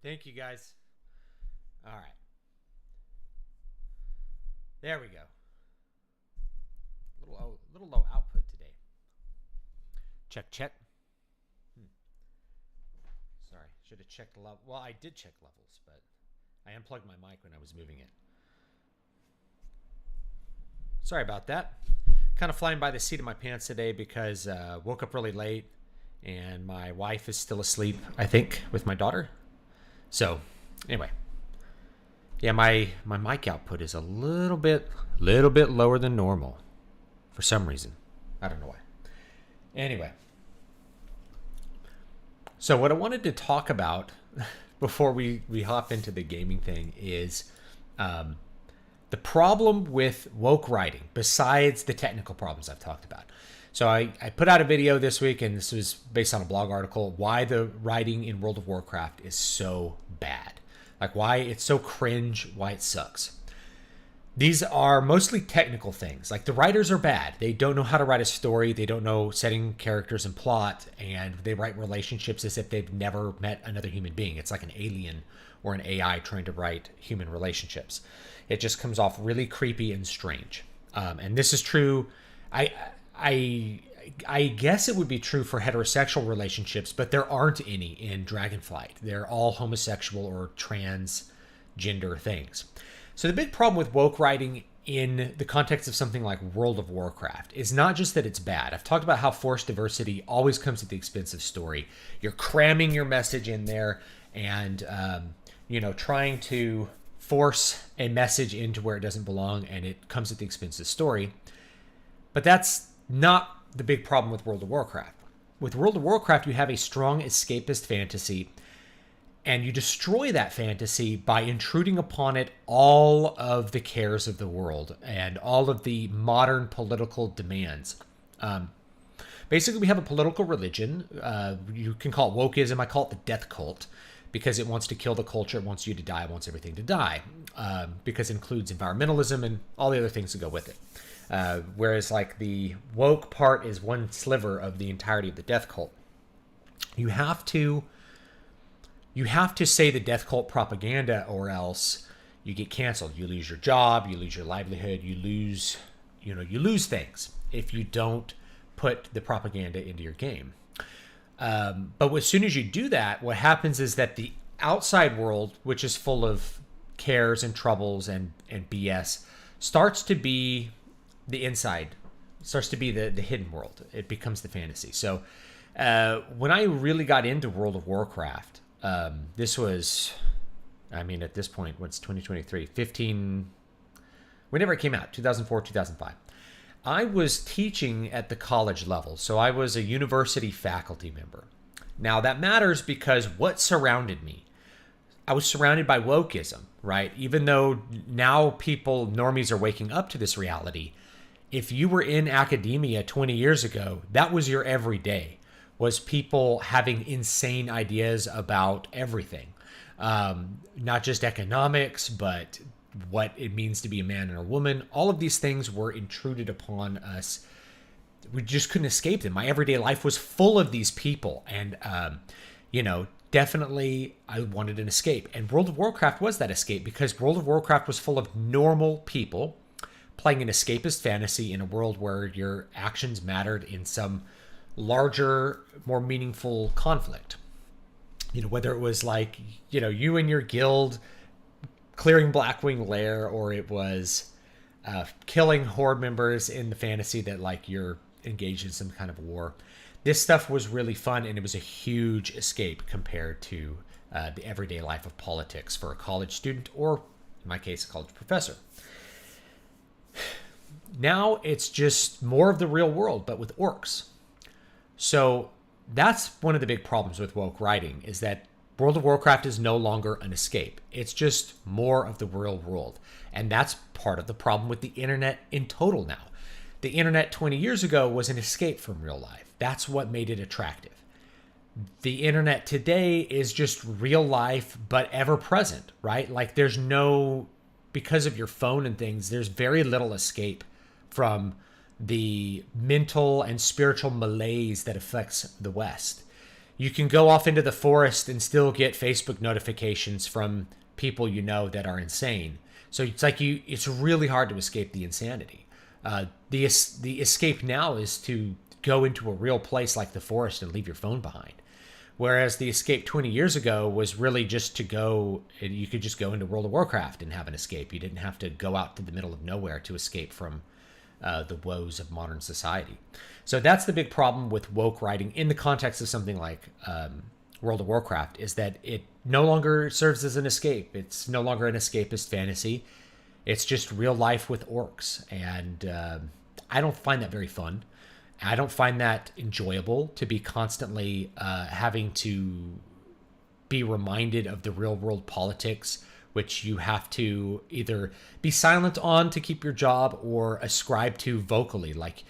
Thank you, guys. All right. There we go. Little low output today. Check, check. Sorry, should have checked the level. Well, I did check levels, but I unplugged my mic when I was moving it. Sorry about that. Kind of flying by the seat of my pants today because woke up really late and my wife is still asleep, I think, with my daughter. So, anyway. Yeah, my mic output is a little bit lower than normal for some reason. I don't know why. Anyway. So what I wanted to talk about before we hop into the gaming thing is the problem with woke writing, besides the technical problems I've talked about. So I put out a video this week, and this was based on a blog article, why the writing in World of Warcraft is so bad. Like why it's so cringe, why it sucks. These are mostly technical things. Like the writers are bad. They don't know how to write a story. They don't know setting characters and plot, and they write relationships as if they've never met another human being. It's like an alien or an AI trying to write human relationships. It just comes off really creepy and strange. And this is true. I guess it would be true for heterosexual relationships, but there aren't any in Dragonflight. They're all homosexual or transgender things. So the big problem with woke writing in the context of something like World of Warcraft is not just that it's bad. I've talked about how forced diversity always comes at the expense of story. You're cramming your message in there and, trying to force a message into where it doesn't belong, and it comes at the expense of story. But that's not the big problem with World of Warcraft. With World of Warcraft, you have a strong escapist fantasy, and you destroy that fantasy by intruding upon it all of the cares of the world and all of the modern political demands. Basically, we have a political religion. You can call it wokeism. I call it the death cult because it wants to kill the culture. It wants you to die. It wants everything to die because it includes environmentalism and all the other things that go with it. Whereas like the woke part is one sliver of the entirety of the death cult. You have to say the death cult propaganda, or else you get canceled. You lose your job, you lose your livelihood, you lose things if you don't put the propaganda into your game. But as soon as you do that, what happens is that the outside world, which is full of cares and troubles and BS, starts to be the inside, starts to be the hidden world. It becomes the fantasy. So when I really got into World of Warcraft, this was, at this point, what's 2023? Whenever it came out, 2004, 2005. I was teaching at the college level, so I was a university faculty member. Now that matters because what surrounded me? I was surrounded by wokeism, right? Even though now normies are waking up to this reality. If you were in academia 20 years ago, that was your everyday, was people having insane ideas about everything. Not just economics, but what it means to be a man and a woman. All of these things were intruded upon us. We just couldn't escape them. My everyday life was full of these people. And, definitely I wanted an escape. And World of Warcraft was that escape because World of Warcraft was full of normal people playing an escapist fantasy in a world where your actions mattered in some larger, more meaningful conflict. Whether it was like, you and your guild clearing Blackwing Lair, or it was killing horde members in the fantasy that like you're engaged in some kind of war. This stuff was really fun, and it was a huge escape compared to the everyday life of politics for a college student, or in my case, a college professor. Now it's just more of the real world, but with orcs. So that's one of the big problems with woke writing, is that World of Warcraft is no longer an escape. It's just more of the real world. And that's part of the problem with the internet in total now. The internet 20 years ago was an escape from real life. That's what made it attractive. The internet today is just real life, but ever present, right? Like because of your phone and things, there's very little escape from the mental and spiritual malaise that affects the West. You can go off into the forest and still get Facebook notifications from people you know that are insane. So it's like it's really hard to escape the insanity. The escape now is to go into a real place like the forest and leave your phone behind. Whereas the escape 20 years ago was really just to go, you could just go into World of Warcraft and have an escape. You didn't have to go out to the middle of nowhere to escape from the woes of modern society. So that's the big problem with woke writing in the context of something like World of Warcraft, is that it no longer serves as an escape. It's no longer an escapist fantasy. It's just real life with orcs. And I don't find that very fun. I don't find that enjoyable, to be constantly having to be reminded of the real world politics, which you have to either be silent on to keep your job or ascribe to vocally. Like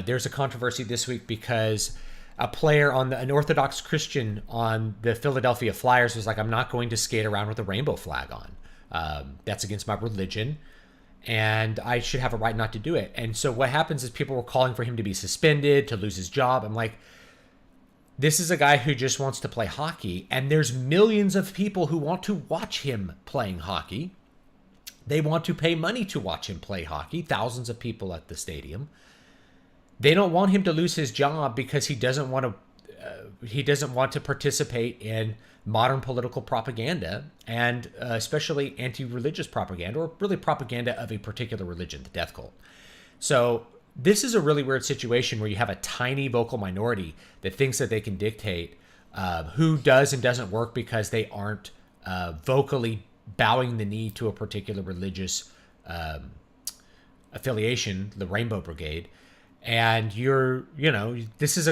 there's a controversy this week because a player an Orthodox Christian on the Philadelphia Flyers was like, I'm not going to skate around with a rainbow flag on. That's against my religion, and I should have a right not to do it. And so what happens is people were calling for him to be suspended, to lose his job. I'm like, this is a guy who just wants to play hockey, and there's millions of people who want to watch him playing hockey. They want to pay money to watch him play hockey, thousands of people at the stadium. They don't want him to lose his job because he doesn't want to participate in modern political propaganda, and especially anti-religious propaganda, or really propaganda of a particular religion, the death cult. So this is a really weird situation where you have a tiny vocal minority that thinks that they can dictate who does and doesn't work because they aren't vocally bowing the knee to a particular religious affiliation, the Rainbow Brigade. And this is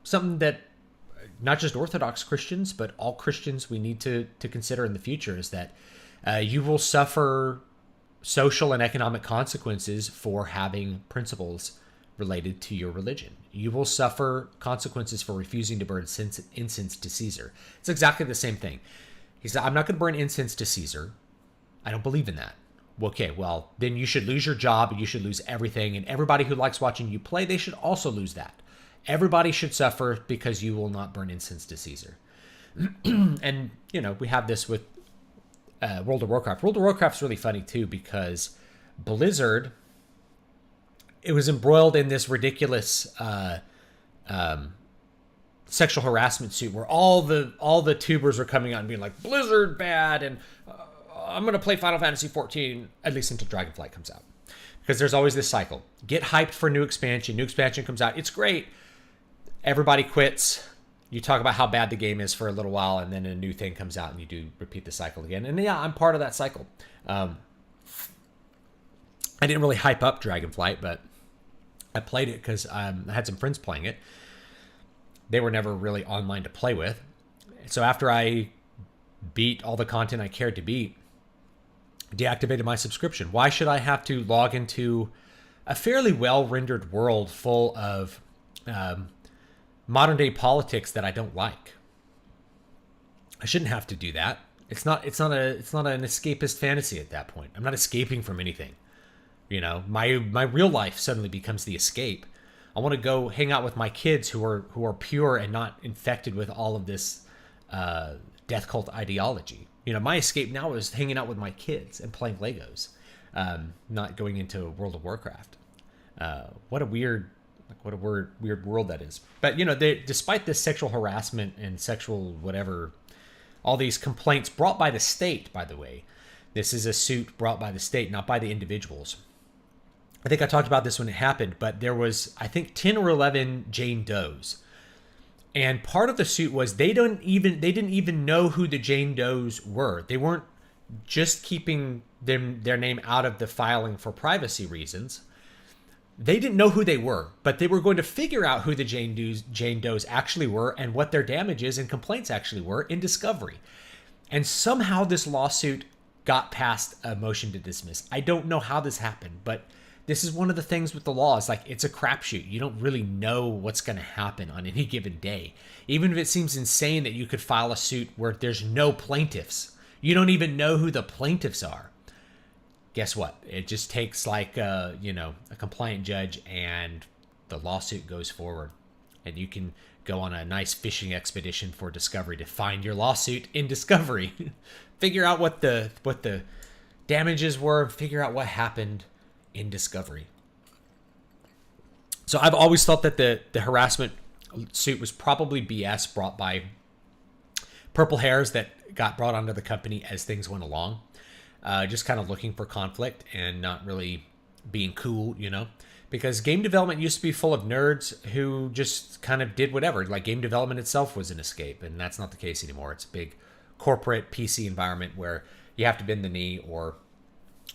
something that not just Orthodox Christians, but all Christians we need to consider in the future, is that you will suffer social and economic consequences for having principles related to your religion. You will suffer consequences for refusing to burn incense to Caesar. It's exactly the same thing. He said, I'm not going to burn incense to Caesar. I don't believe in that. Okay, well, then you should lose your job, and you should lose everything, and everybody who likes watching you play, they should also lose that. Everybody should suffer because you will not burn incense to Caesar. And, we have this with World of Warcraft. World of Warcraft's really funny, too, because Blizzard, it was embroiled in this ridiculous sexual harassment suit where all the tubers were coming out and being like, Blizzard bad, and I'm going to play Final Fantasy XIV, at least until Dragonflight comes out. Because there's always this cycle. Get hyped for new expansion comes out. It's great. Everybody quits. You talk about how bad the game is for a little while, and then a new thing comes out, and you do repeat the cycle again. And yeah, I'm part of that cycle. I didn't really hype up Dragonflight, but I played it because I had some friends playing it. They were never really online to play with. So after I beat all the content I cared to beat, deactivated my subscription. Why should I have to log into a fairly well-rendered world full of modern-day politics that I don't like? I shouldn't have to do that. It's not an escapist fantasy at that point. I'm not escaping from anything. My real life suddenly becomes the escape. I want to go hang out with my kids who are pure and not infected with all of this death cult ideology. My escape now is hanging out with my kids and playing Legos, not going into World of Warcraft. What a weird world that is. But despite this sexual harassment and sexual whatever, all these complaints brought by the state, by the way, this is a suit brought by the state, not by the individuals. I think I talked about this when it happened, but there was, I think, 10 or 11 Jane Does. And part of the suit was they didn't even know who the Jane Does were. They weren't just keeping their name out of the filing for privacy reasons. They didn't know who they were, but they were going to figure out who the Jane Does actually were and what their damages and complaints actually were in discovery. And somehow this lawsuit got past a motion to dismiss. I don't know how this happened, but this is one of the things with the law. It's like, it's a crapshoot. You don't really know what's going to happen on any given day. Even if it seems insane that you could file a suit where there's no plaintiffs, you don't even know who the plaintiffs are. Guess what? It just takes a compliant judge, and the lawsuit goes forward. and you can go on a nice fishing expedition for Discovery to find your lawsuit in Discovery. Figure out what the damages were, figure out what happened in Discovery. So I've always thought that the harassment suit was probably BS brought by purple hairs that got brought onto the company as things went along. Just kind of looking for conflict and not really being cool, because game development used to be full of nerds who just kind of did whatever. Like, game development itself was an escape, and that's not the case anymore. It's a big corporate PC environment where you have to bend the knee or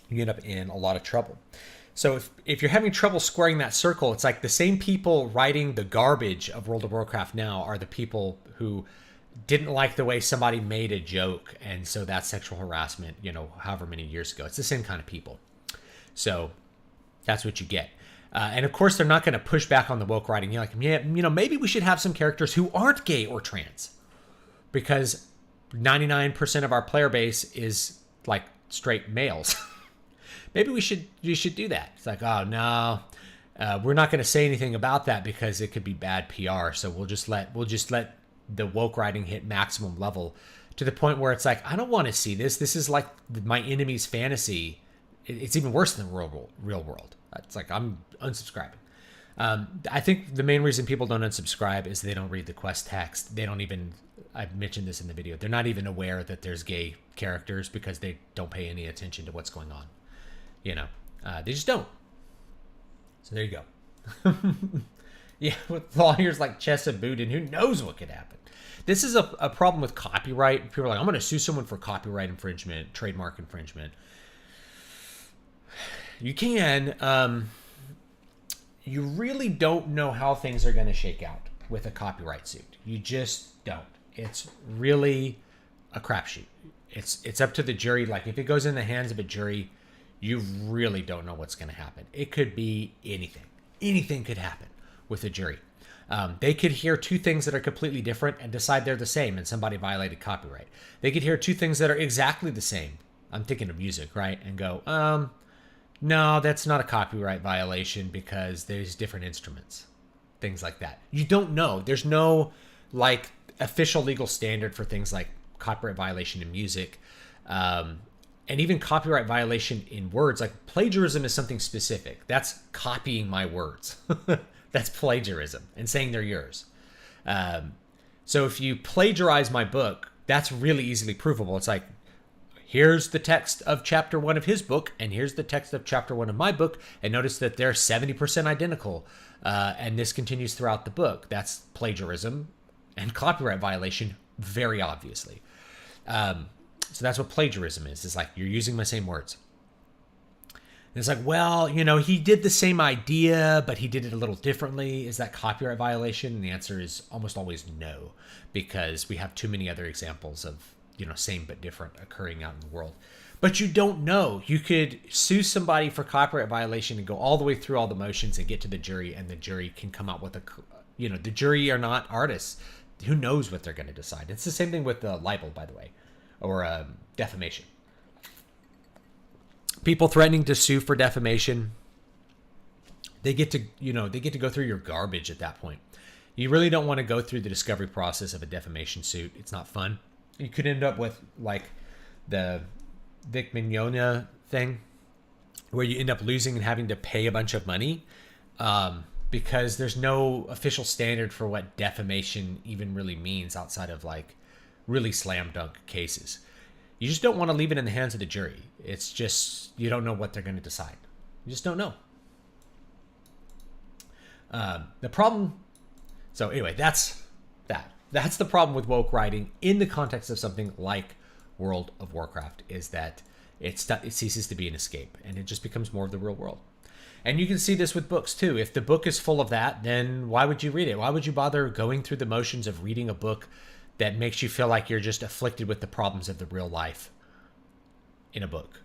you end up in a lot of trouble. So if you're having trouble squaring that circle, it's like the same people writing the garbage of World of Warcraft now are the people who didn't like the way somebody made a joke, and so that's sexual harassment, however many years ago. It's the same kind of people. So that's what you get. And of course, they're not going to push back on the woke writing. You're like, maybe we should have some characters who aren't gay or trans, because 99% of our player base is like straight males. Maybe you should do that. It's like, oh no, we're not going to say anything about that because it could be bad PR. So we'll just let the woke writing hit maximum level to the point where it's like, I don't want to see this. This is like my enemy's fantasy. It's even worse than the real world. It's like, I'm unsubscribing. I think the main reason people don't unsubscribe is they don't read the quest text. They don't even, I've mentioned this in the video, they're not even aware that there's gay characters because they don't pay any attention to what's going on. They just don't. So there you go. Yeah, with lawyers like Chesa Boudin, who knows what could happen. This is a problem with copyright. People are like, I'm going to sue someone for copyright infringement, trademark infringement. You can. You really don't know how things are going to shake out with a copyright suit. You just don't. It's really a crapshoot. It's up to the jury. Like, if it goes in the hands of a jury, you really don't know what's going to happen. It could be anything. Anything could happen with a jury. They could hear two things that are completely different and decide they're the same and somebody violated copyright. They could hear two things that are exactly the same. I'm thinking of music, right? And go, no, that's not a copyright violation because there's different instruments. Things like that. You don't know. There's no like official legal standard for things like copyright violation in music. And even copyright violation in words, like plagiarism is something specific. That's copying my words. That's plagiarism and saying they're yours. So if you plagiarize my book, that's really easily provable. It's like, here's the text of chapter 1 of his book, and here's the text of chapter 1 of my book, and notice that they're 70% identical, and this continues throughout the book. That's plagiarism and copyright violation, very obviously. So that's what plagiarism is. It's like, you're using my same words. And it's like, well, he did the same idea, but he did it a little differently. Is that copyright violation? And the answer is almost always no, because we have too many other examples of, same but different occurring out in the world. But you don't know. You could sue somebody for copyright violation and go all the way through all the motions and get to the jury, and the jury can come out with the jury are not artists. Who knows what they're going to decide? It's the same thing with libel, by the way, or defamation. People threatening to sue for defamation, they get to go through your garbage at that point. You really don't want to go through the discovery process of a defamation suit. It's not fun. You could end up with like the Vic Mignogna thing, where you end up losing and having to pay a bunch of money because there's no official standard for what defamation even really means outside of like really slam dunk cases. You just don't want to leave it in the hands of the jury. It's just, you don't know what they're going to decide. You just don't know. The problem... So anyway, that's that. That's the problem with woke writing in the context of something like World of Warcraft, is that it ceases to be an escape and it just becomes more of the real world. And you can see this with books too. If the book is full of that, then why would you read it? Why would you bother going through the motions of reading a book that makes you feel like you're just afflicted with the problems of the real life in a book?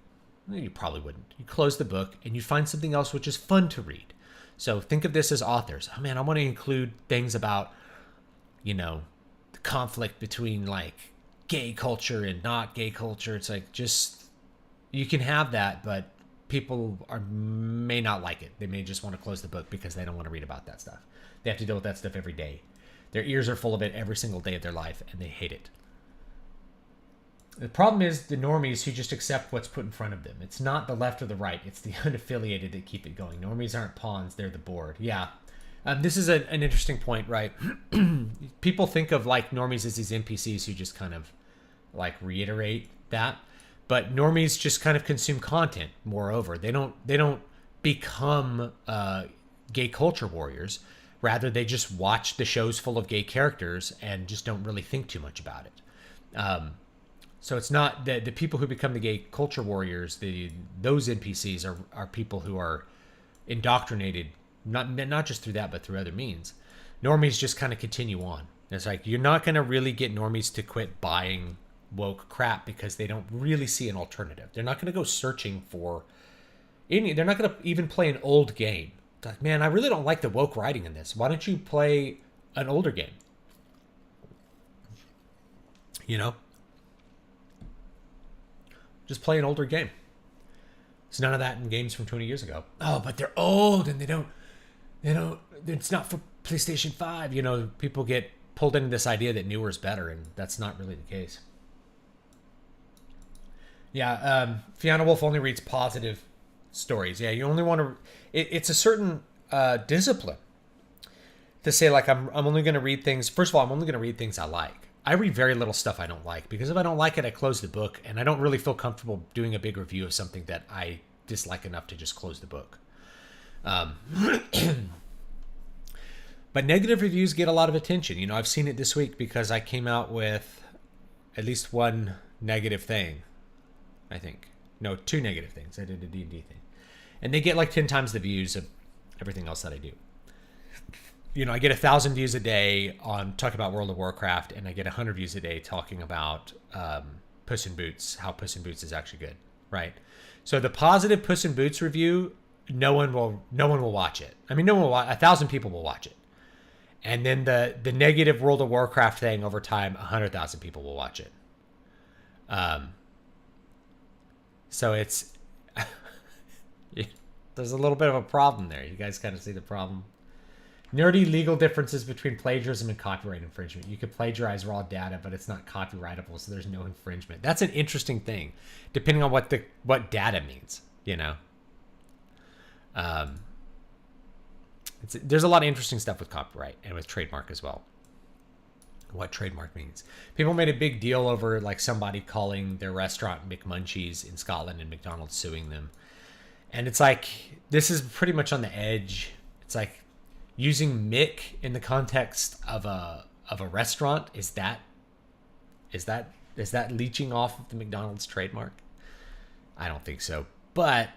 You probably wouldn't. You close the book and you find something else which is fun to read. So think of this as authors. Oh man, I want to include things about, the conflict between like gay culture and not gay culture. It's like, just, you can have that, but people may not like it. They may just want to close the book because they don't want to read about that stuff. They have to deal with that stuff every day. Their ears are full of it every single day of their life, and they hate it. The problem is the normies who just accept what's put in front of them. It's not the left or the right. It's the unaffiliated that keep it going. Normies aren't pawns. They're the board. Yeah. This is an interesting point, right? People think of like normies as these NPCs who just kind of like reiterate that. But normies just kind of consume content. Moreover, they don't become gay culture warriors. Rather, they just watch the shows full of gay characters and just don't really think too much about it. So it's not the people who become the gay culture warriors. Those NPCs are people who are indoctrinated, not just through that, but through other means. Normies just kind of continue on. It's like you're not going to really get normies to quit buying woke crap because they don't really see an alternative. They're not going to go searching for any. They're not going to even play an old game. It's like, man, I really don't like the woke writing in this. Why don't you play an older game? You know. Just play an older game. There's none of that in games from 20 years ago. Oh, but they're old and they don't, it's not for PlayStation 5. You know, people get pulled into this idea that newer is better, and that's not really the case. Yeah, Fiona Wolf only reads positive stories. Yeah, you only want to, it's a certain discipline to say, like, I'm only going to read things. First of all, I'm only going to read things I like. I read very little stuff I don't like, because if I don't like it, I close the book, and I don't really feel comfortable doing a big review of something that I dislike enough to just close the book. But negative reviews get a lot of attention. You know, I've seen it this week because I came out with at least one negative thing, I think. No, 2 negative things. I did a D&D thing. And they get like 10 times the views of everything else that I do. You know, I get 1,000 views a day on talking about World of Warcraft, and I get 100 views a day talking about Puss in Boots, how Puss in Boots is actually good, right? So the positive Puss in Boots review, no one will watch it. I mean, no one will watch. 1,000 people will watch it, and then the negative World of Warcraft thing over time, 100,000 people will watch it. So it's there's a little bit of a problem there. You guys kind of see the problem. Nerdy legal differences between plagiarism and copyright infringement. You could plagiarize raw data, but it's not copyrightable, so there's no infringement. That's an interesting thing, depending on what data means. You know, there's a lot of interesting stuff with copyright and with trademark as well. What trademark means. People made a big deal over like somebody calling their restaurant McMunchies in Scotland and McDonald's suing them, and it's like this is pretty much on the edge. It's like, using Mick in the context of a restaurant, is that leeching off of the McDonald's trademark? I don't think so. But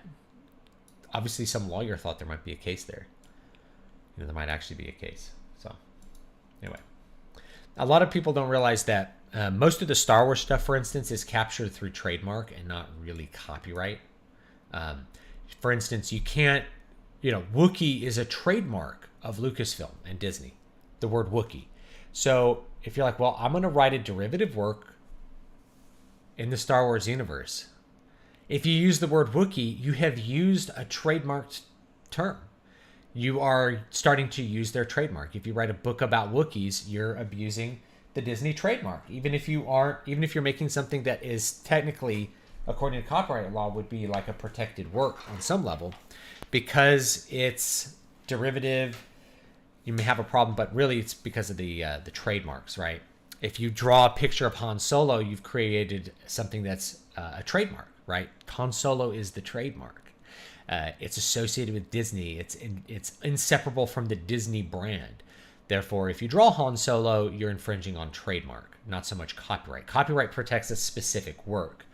obviously some lawyer thought there might be a case there. You know, there might actually be a case. So anyway, a lot of people don't realize that most of the Star Wars stuff, for instance, is captured through trademark and not really copyright. For instance, you can't, Wookiee is a trademark of Lucasfilm and Disney, the word Wookiee. So if you're like, well, I'm going to write a derivative work in the Star Wars universe, if you use the word Wookiee, you have used a trademarked term. You are starting to use their trademark. If you write a book about Wookiees, you're abusing the Disney trademark. Even if you're making something that is technically, according to copyright law, would be like a protected work on some level, because it's derivative, you may have a problem, but really it's because of the trademarks, right? If you draw a picture of Han Solo, you've created something that's a trademark, right? Han Solo is the trademark. It's associated with Disney. It's inseparable from the Disney brand. Therefore, if you draw Han Solo, you're infringing on trademark, not so much copyright. Copyright protects a specific work.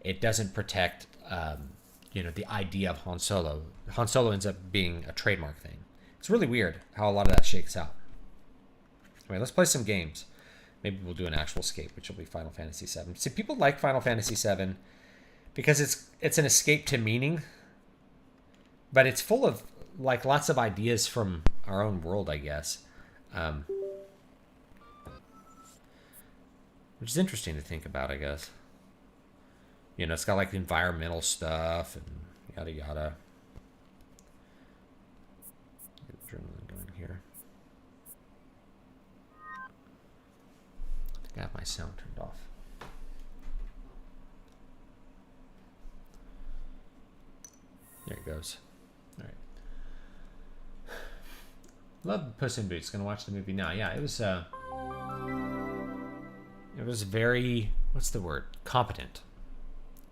It doesn't protect, the idea of Han Solo. Han Solo ends up being a trademark thing. It's really weird how a lot of that shakes out. Anyway, let's play some games. Maybe we'll do an actual escape, which will be Final Fantasy VII. See, people like Final Fantasy VII because it's an escape to meaning, but it's full of like lots of ideas from our own world, I guess, which is interesting to think about, I guess. It's got like environmental stuff and yada yada. Get adrenaline going here. my sound turned off. There it goes. All right. Love Puss in Boots. Gonna watch the movie now. Yeah, it was very, what's the word? Competent.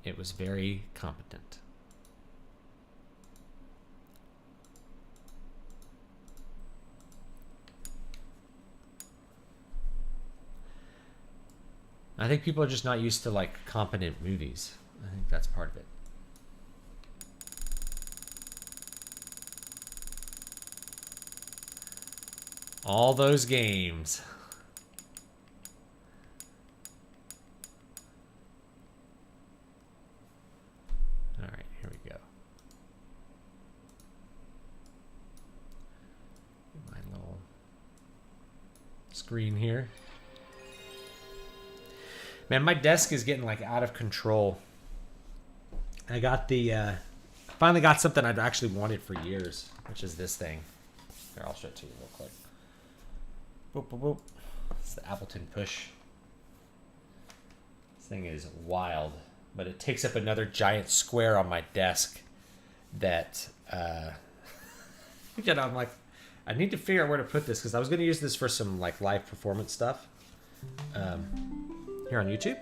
It was very competent. I think people are just not used to like competent movies. I think that's part of it. All those games. All right, here we go. My little screen here. Man, my desk is getting like out of control. I got the finally got something I've actually wanted for years, which is this thing. Here, I'll show it to you real quick. Boop, boop, boop. It's the Appleton Push. This thing is wild, but it takes up another giant square on my desk that you know, I'm like, I need to figure out where to put this because I was going to use this for some like live performance stuff here on YouTube.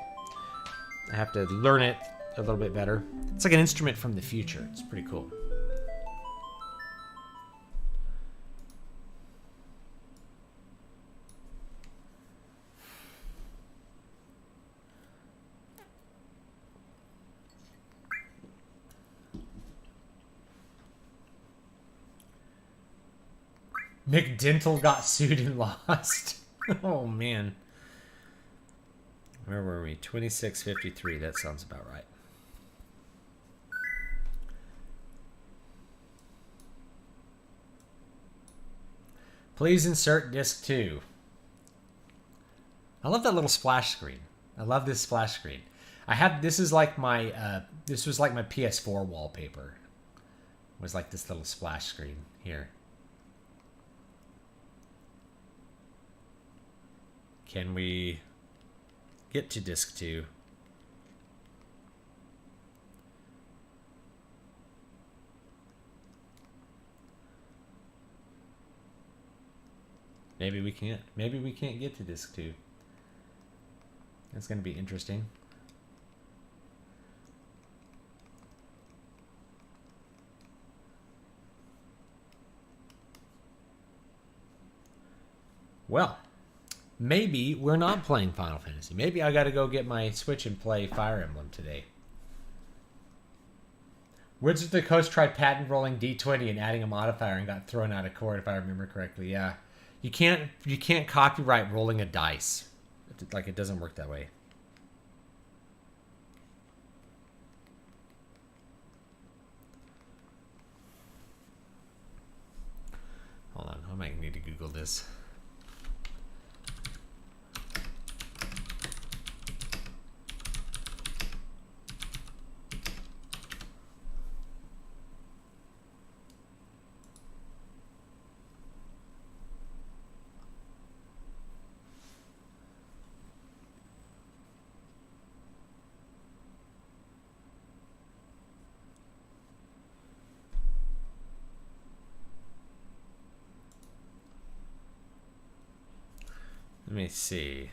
I have to learn it a little bit better. It's like an instrument from the future. It's pretty cool. McDental got sued and lost. Oh, man. Where were we? 2653. That sounds about right. Please insert disc 2. I love that little splash screen. I love this splash screen. This is like my this was like my PS4 wallpaper. It was like this little splash screen here. Can we get to disc 2? Maybe we can't. Maybe we can't get to disc 2. That's going to be interesting. Well, maybe we're not playing Final Fantasy. Maybe I got to go get my Switch and play Fire Emblem today. Wizards of the Coast tried patent rolling D20 and adding a modifier and got thrown out of court, if I remember correctly. Yeah, you can't copyright rolling a dice. Like, it doesn't work that way. Hold on, I might need to Google this. Let me see.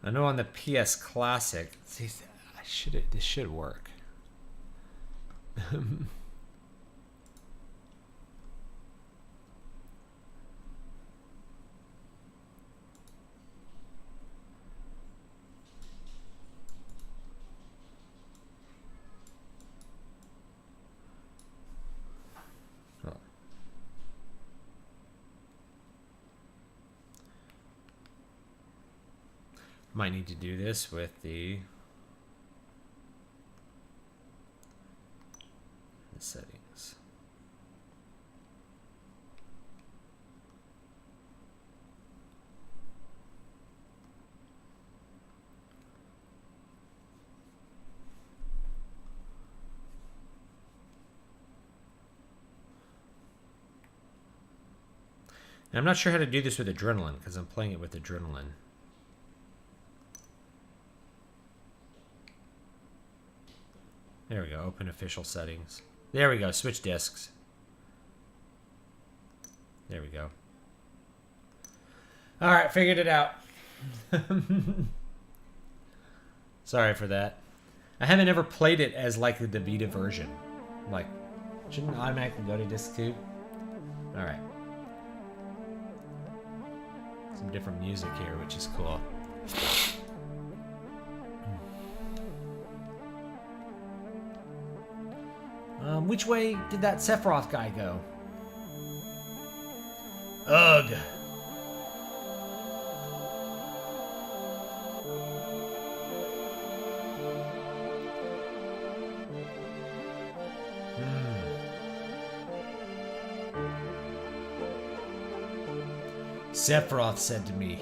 I know on the PS Classic. See, this should work. Might need to do this with the settings. And I'm not sure how to do this with adrenaline, because I'm playing it with adrenaline. There we go. Open official settings. There we go. Switch discs. There we go. All right, figured it out. Sorry for that. I haven't ever played it as like the Vita version. Like, shouldn't it automatically go to disc 2? All right. Some different music here, which is cool. Which way did that Sephiroth guy go? Ugh. Sephiroth said to me,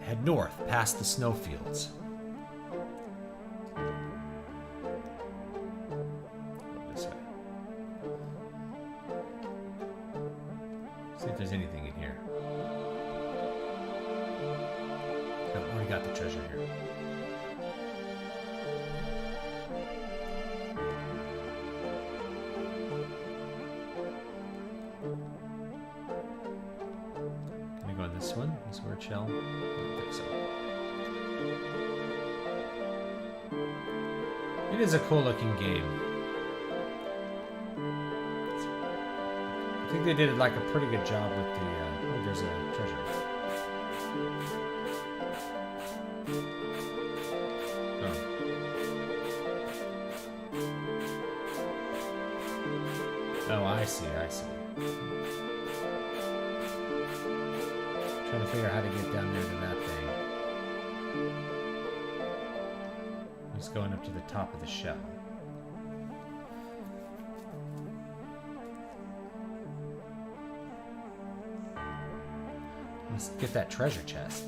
head north, past the snowfields. This way. See if there's anything in here. No, already got the treasure here. This one? This word shell? I don't think so. It is a cool looking game. I think they did like a pretty good job with the oh, there's a treasure. Oh, I see. Trying to figure out how to get down there to that thing. Just going up to the top of the shell. Let's get that treasure chest.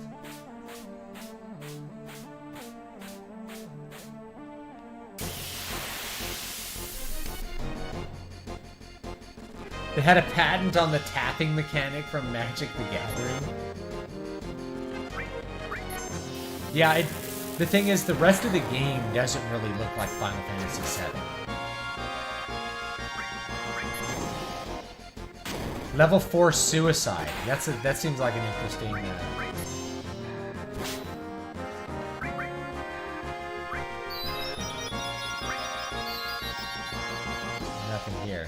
They had a patent on the tapping mechanic from Magic the Gathering. Yeah, the thing is, the rest of the game doesn't really look like Final Fantasy VII. Level 4 Suicide. That seems like an interesting... Nothing here.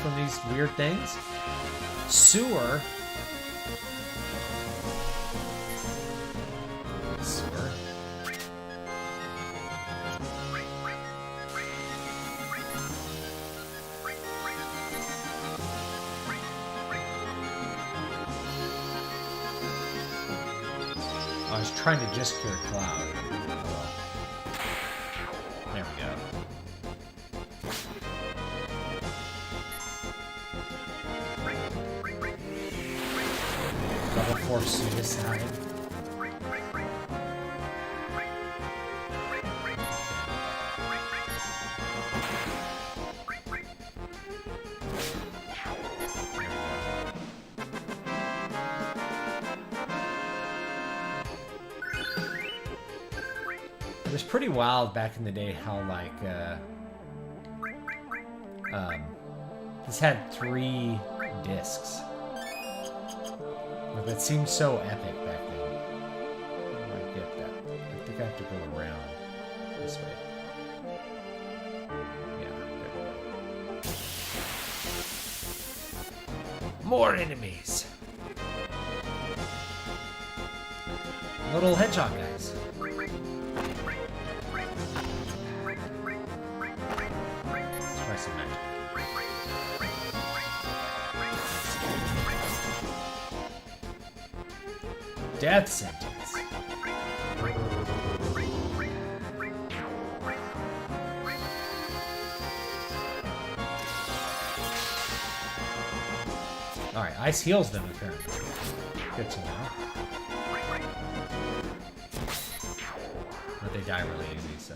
From these weird things. Sewer. Sewer. I was trying to just clear Cloud. There we go. Level 4 Suicide. It was pretty wild back in the day how, like, this had 3 discs. Like, that seemed so epic back then. How do I get that? I think I have to go around this way. Yeah, there we go. More enemies! Little hedgehog guys. Let's try some magic. Death sentence. Alright, ice heals them apparently. Good to know. they die really easy, so.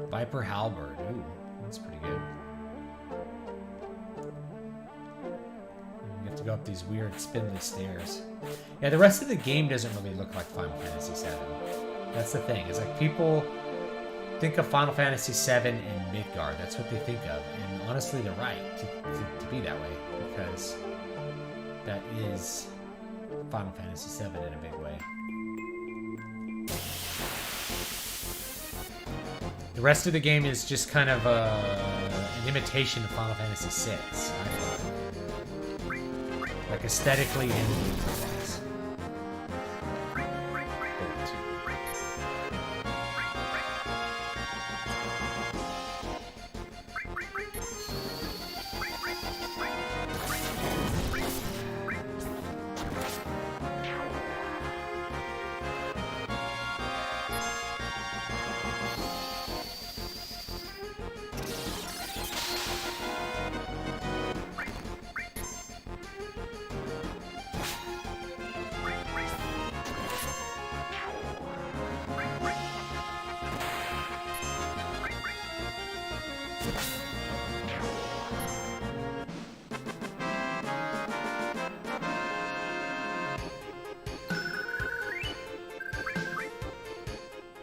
Viper Halberd. Ooh, that's pretty good. You have to go up these weird spindly stairs. Yeah, the rest of the game doesn't really look like Final Fantasy VII. That's the thing. It's like people think of Final Fantasy VII and Midgard. That's what they think of. And honestly, they're right to be that way. Because that is Final Fantasy VII in a big way. The rest of the game is just kind of an imitation of Final Fantasy VI, I thought. Like aesthetically and gameplay-wise.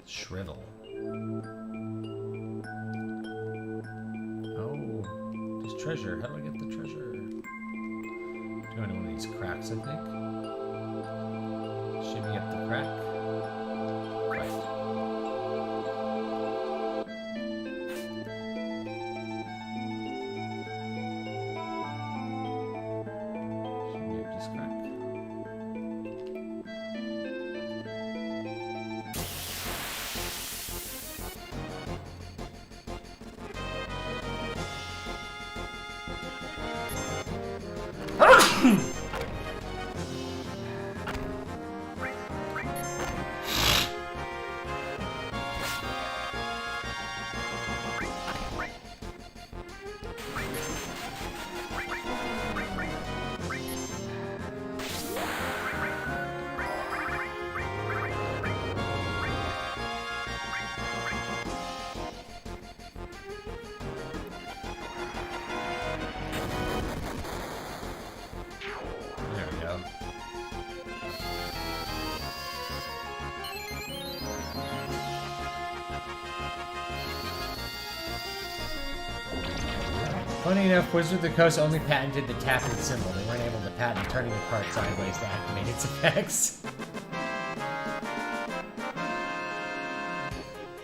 Shrivel. Oh, there's treasure. How do I get the treasure? Go into one of these cracks, I think. Shimmy up the crack. Right. Shimmy up this crack. Funny enough, Wizard of the Coast only patented the tapping symbol. They weren't able to patent turning the card sideways to activate its effects.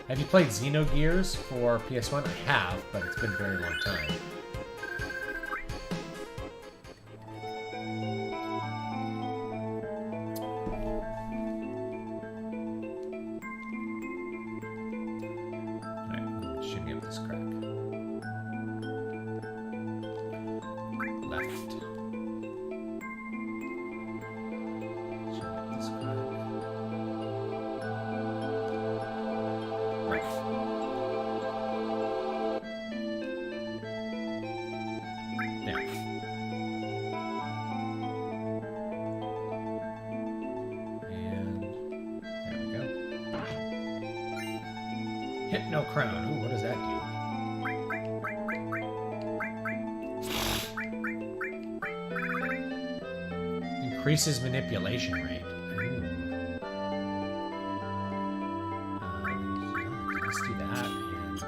Have you played Xenogears for PS1? I have, but it's been a very long time. Alright, shimmy up this crack. Left. Shimmy up this crack. Right. There. And there we go. Hypno Crown. Ooh, what does that do? Increases manipulation rate. Let's do that, and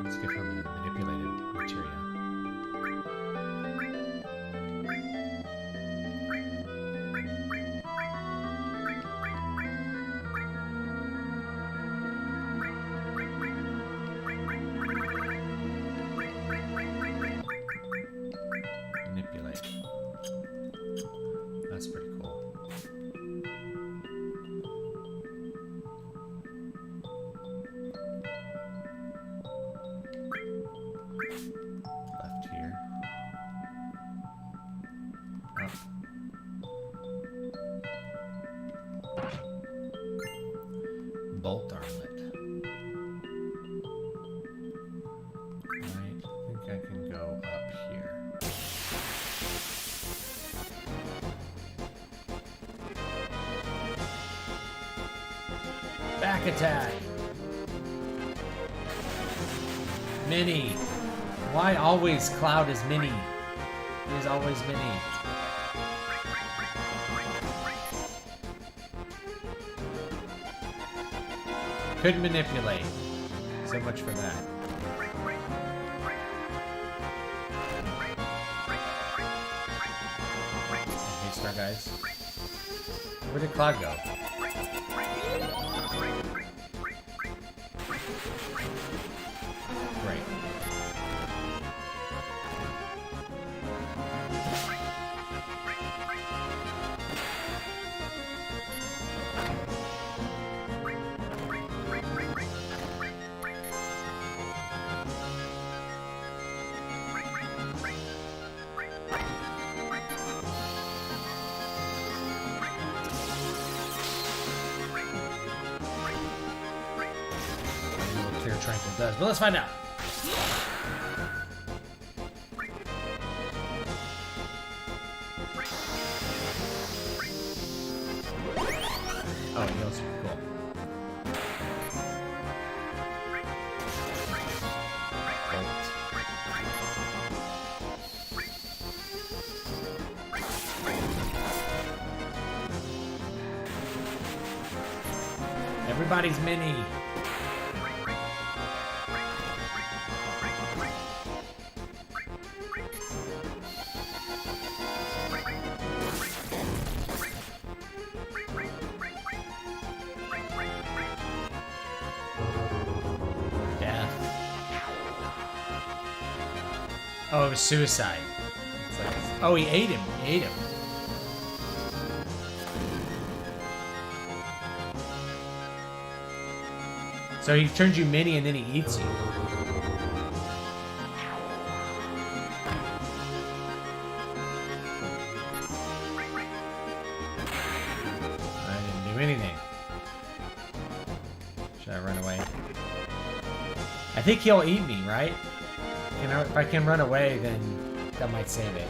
let's give her manipulated materia. Manipulate. That's pretty cool. Left here. Up. Bolt armlet. Attack, attack. Mini. Why always Cloud is mini? He's always mini. Couldn't manipulate. So much for that. Okay, Star Guys. Where did Cloud go? Great. Tranquil does, but let's find out. Oh, he heals me. Cool. Everybody's mini. Oh, it was suicide. It's like, oh, he ate him. He ate him. So he turns you mini and then he eats you. I didn't do anything. Should I run away? I think he'll eat me, right? You know, if I can run away, then that might save it.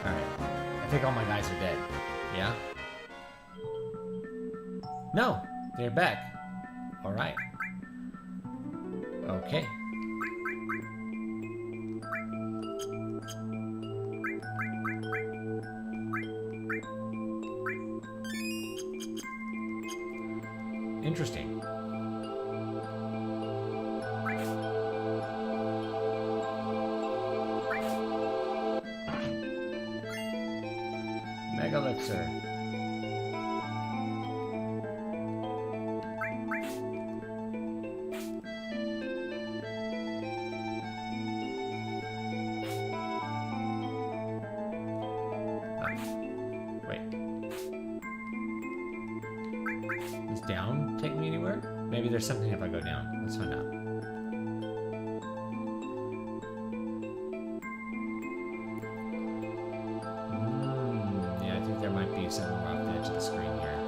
Alright. I think all my guys are dead. Yeah? No! They're back. Alright. Okay. Interesting. Mega Elixir. Wait. Does down take me anywhere? Maybe there's something if I go down. Let's find out. Yeah, I think there might be something off the edge of the screen here.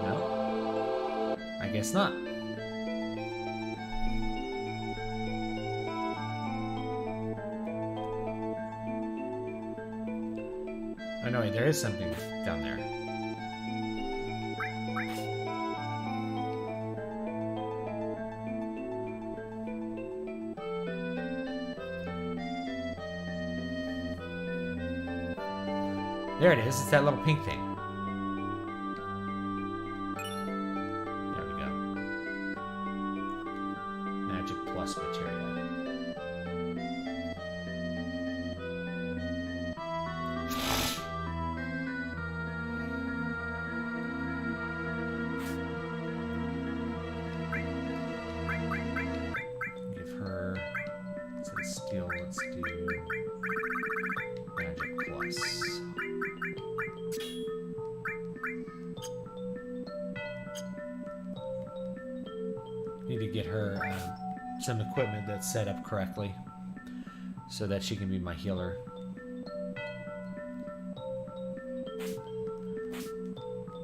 No? I guess not. Oh no, wait, there is something down there. There it is. It's that little pink thing. There we go. Magic plus materia. Give her. Let's say steel. Let's do magic plus. Need to get her some equipment that's set up correctly so that she can be my healer.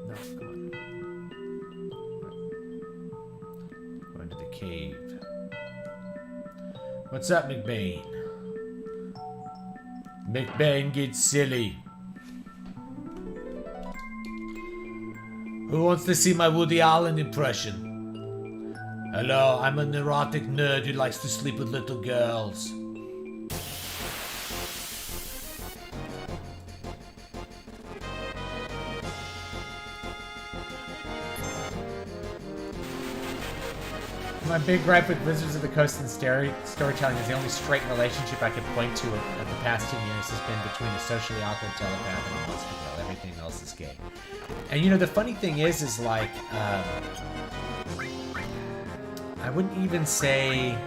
No, come on. Go into the cave. What's up, McBain? McBain gets silly. Who wants to see my Woody Allen impression? Hello, I'm a neurotic nerd who likes to sleep with little girls. My big gripe with Wizards of the Coast and storytelling is the only straight relationship I can point to of the past 10 years has been between a socially awkward telepath and a monster girl. Everything else is gay. And you know, the funny thing is like, I wouldn't even say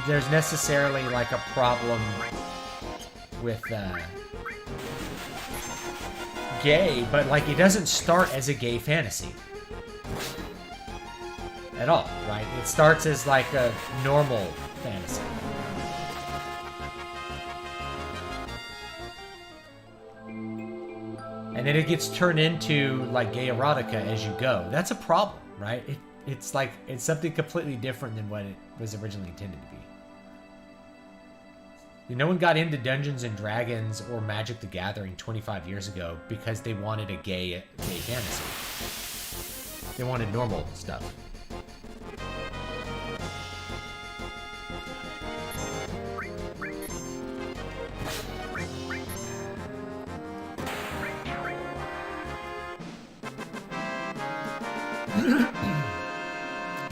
there's necessarily like a problem with gay, but like it doesn't start as a gay fantasy at all, right? It starts as like a normal fantasy. And then it gets turned into like gay erotica as you go. That's a problem, right? It's like, it's something completely different than what it was originally intended to be. No one got into Dungeons and Dragons or Magic the Gathering 25 years ago because they wanted a gay fantasy. They wanted normal stuff.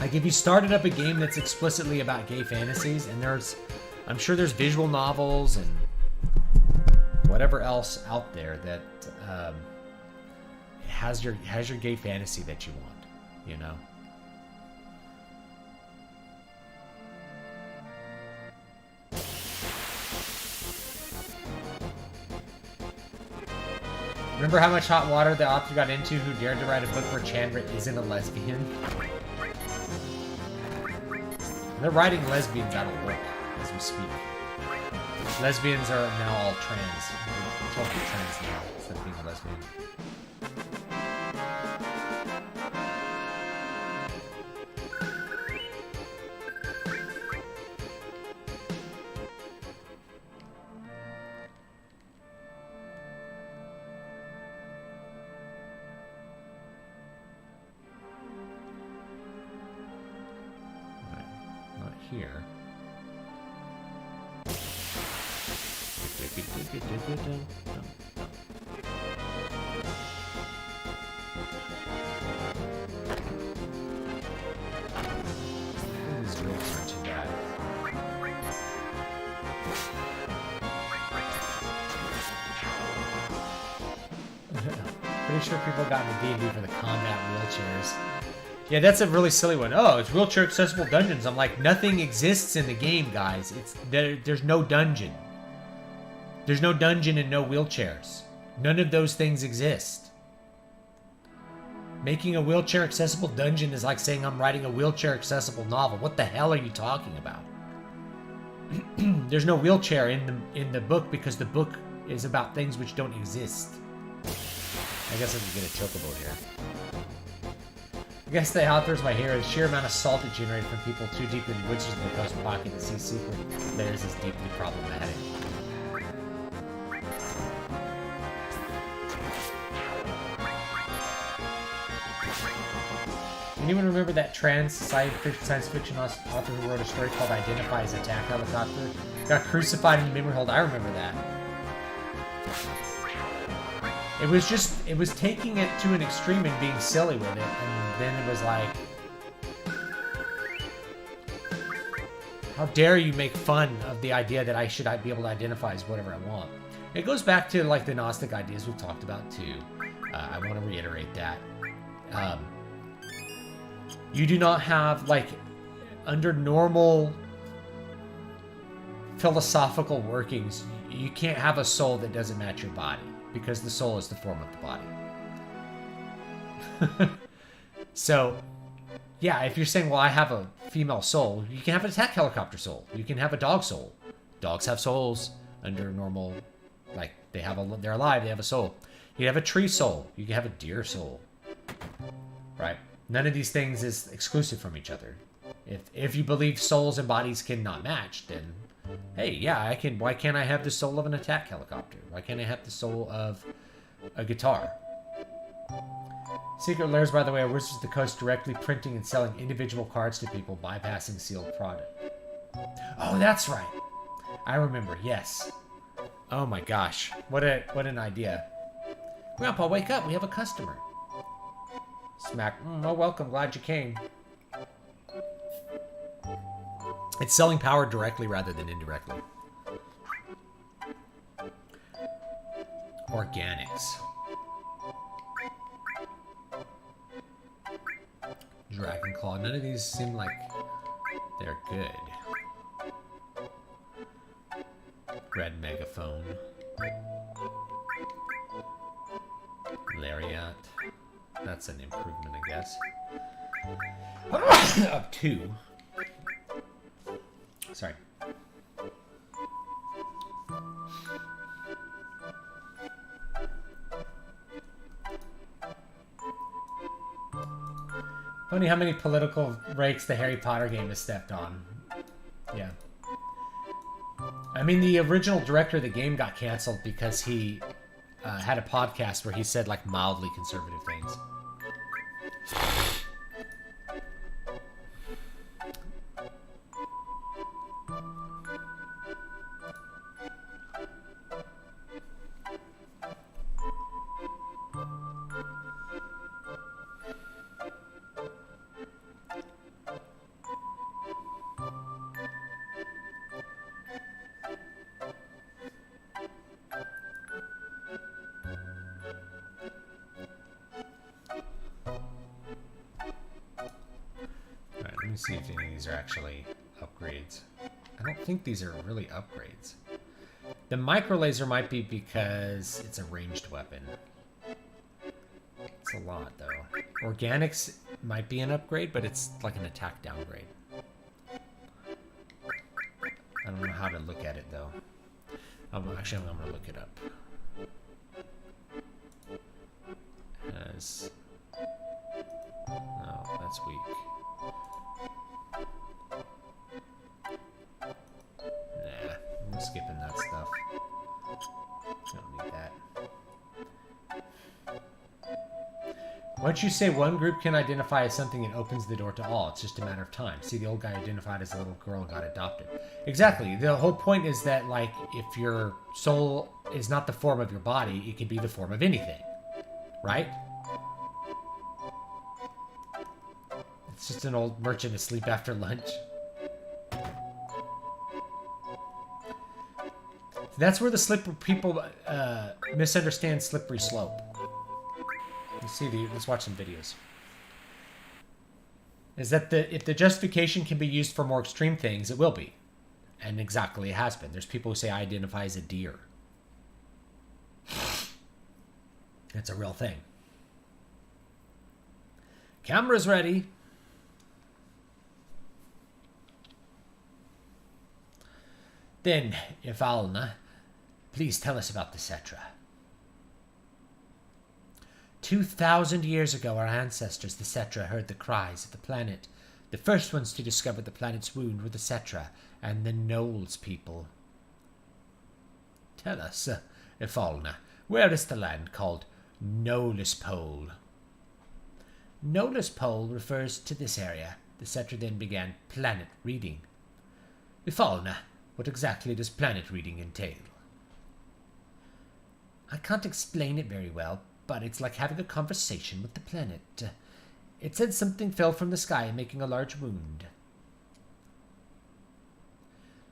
Like if you started up a game that's explicitly about gay fantasies, and I'm sure there's visual novels and whatever else out there that has your gay fantasy that you want, you know. Remember how much hot water the author got into who dared to write a book where Chandra isn't a lesbian? They're writing lesbians out of work as we speak. Lesbians are now all trans. They're totally trans now instead of being a lesbian. Here. These ropes aren't too bad. Pretty sure people got into D&D for the combat wheelchairs. Yeah, that's a really silly one. Oh, it's wheelchair accessible dungeons. I'm like, nothing exists in the game, guys. There's no dungeon. There's no dungeon and no wheelchairs. None of those things exist. Making a wheelchair accessible dungeon is like saying I'm writing a wheelchair accessible novel. What the hell are you talking about? There's no wheelchair in the book because the book is about things which don't exist. I guess I can get a chocobo here. I guess the author's my hero. The sheer amount of salt it generated from people too deep in Wizards of the Coast pocket to see secret layers is deeply problematic. Anyone remember that trans science fiction author who wrote a story called Identify as Attack Helicopter? Got crucified in the memory hold. I remember that. It was taking it to an extreme and being silly with it, and then it was like, how dare you make fun of the idea that I should be able to identify as whatever I want. It goes back to like the Gnostic ideas we've talked about too. I want to reiterate that. You do not have, like, under normal philosophical workings, you can't have a soul that doesn't match your body, because the soul is the form of the body. So, yeah, if you're saying, well, I have a female soul, you can have an attack helicopter soul. You can have a dog soul. Dogs have souls under normal, like, they're alive, they have a soul. You have a tree soul. You can have a deer soul. Right? None of these things is exclusive from each other. If you believe souls and bodies cannot match, then, hey, yeah, I can. Why can't I have the soul of an attack helicopter? Why can't I have the soul of a guitar? Secret Lairs, by the way, are Wizards of the Coast directly printing and selling individual cards to people, bypassing sealed product. Oh, that's right. I remember, yes. Oh my gosh. What an idea. Grandpa, wake up. We have a customer. Smack. Oh, welcome. Glad you came. It's selling power directly rather than indirectly. Organics. Dragon Claw. None of these seem like they're good. Red Megaphone. Lariat. That's an improvement, I guess. Up 2. Sorry. Funny how many political rakes the Harry Potter game has stepped on. Yeah. I mean, the original director of the game got canceled because he had a podcast where he said, like, mildly conservative things. See if any of these are actually upgrades. I don't think these are really upgrades. The micro laser might be because it's a ranged weapon. It's a lot, though. Organics might be an upgrade, but it's like an attack downgrade. I don't know how to look at it, though. Actually, I'm going to look it up. No, that's weak. I'm skipping that stuff. Don't need that. Once you say one group can identify as something, it opens the door to all. It's just a matter of time. See, the old guy identified as a little girl and got adopted. Exactly. The whole point is that, like, if your soul is not the form of your body, it can be the form of anything. Right? It's just an old merchant asleep after lunch. That's where the people misunderstand slippery slope. Let's watch some videos. Is that if the justification can be used for more extreme things, it will be. And exactly, it has been. There's people who say I identify as a deer. It's a real thing. Camera's ready. Then, Ifalna, please tell us about the Cetra. 2,000 years ago, our ancestors, the Cetra, heard the cries of the planet. The first ones to discover the planet's wound were the Cetra and the Knowles people. Tell us, Ifalna, where is the land called Knowles Pole? Knowles Pole refers to this area. The Cetra then began planet reading. Ifalna, what exactly does planet reading entail? I can't explain it very well, but it's like having a conversation with the planet. It said something fell from the sky, making a large wound.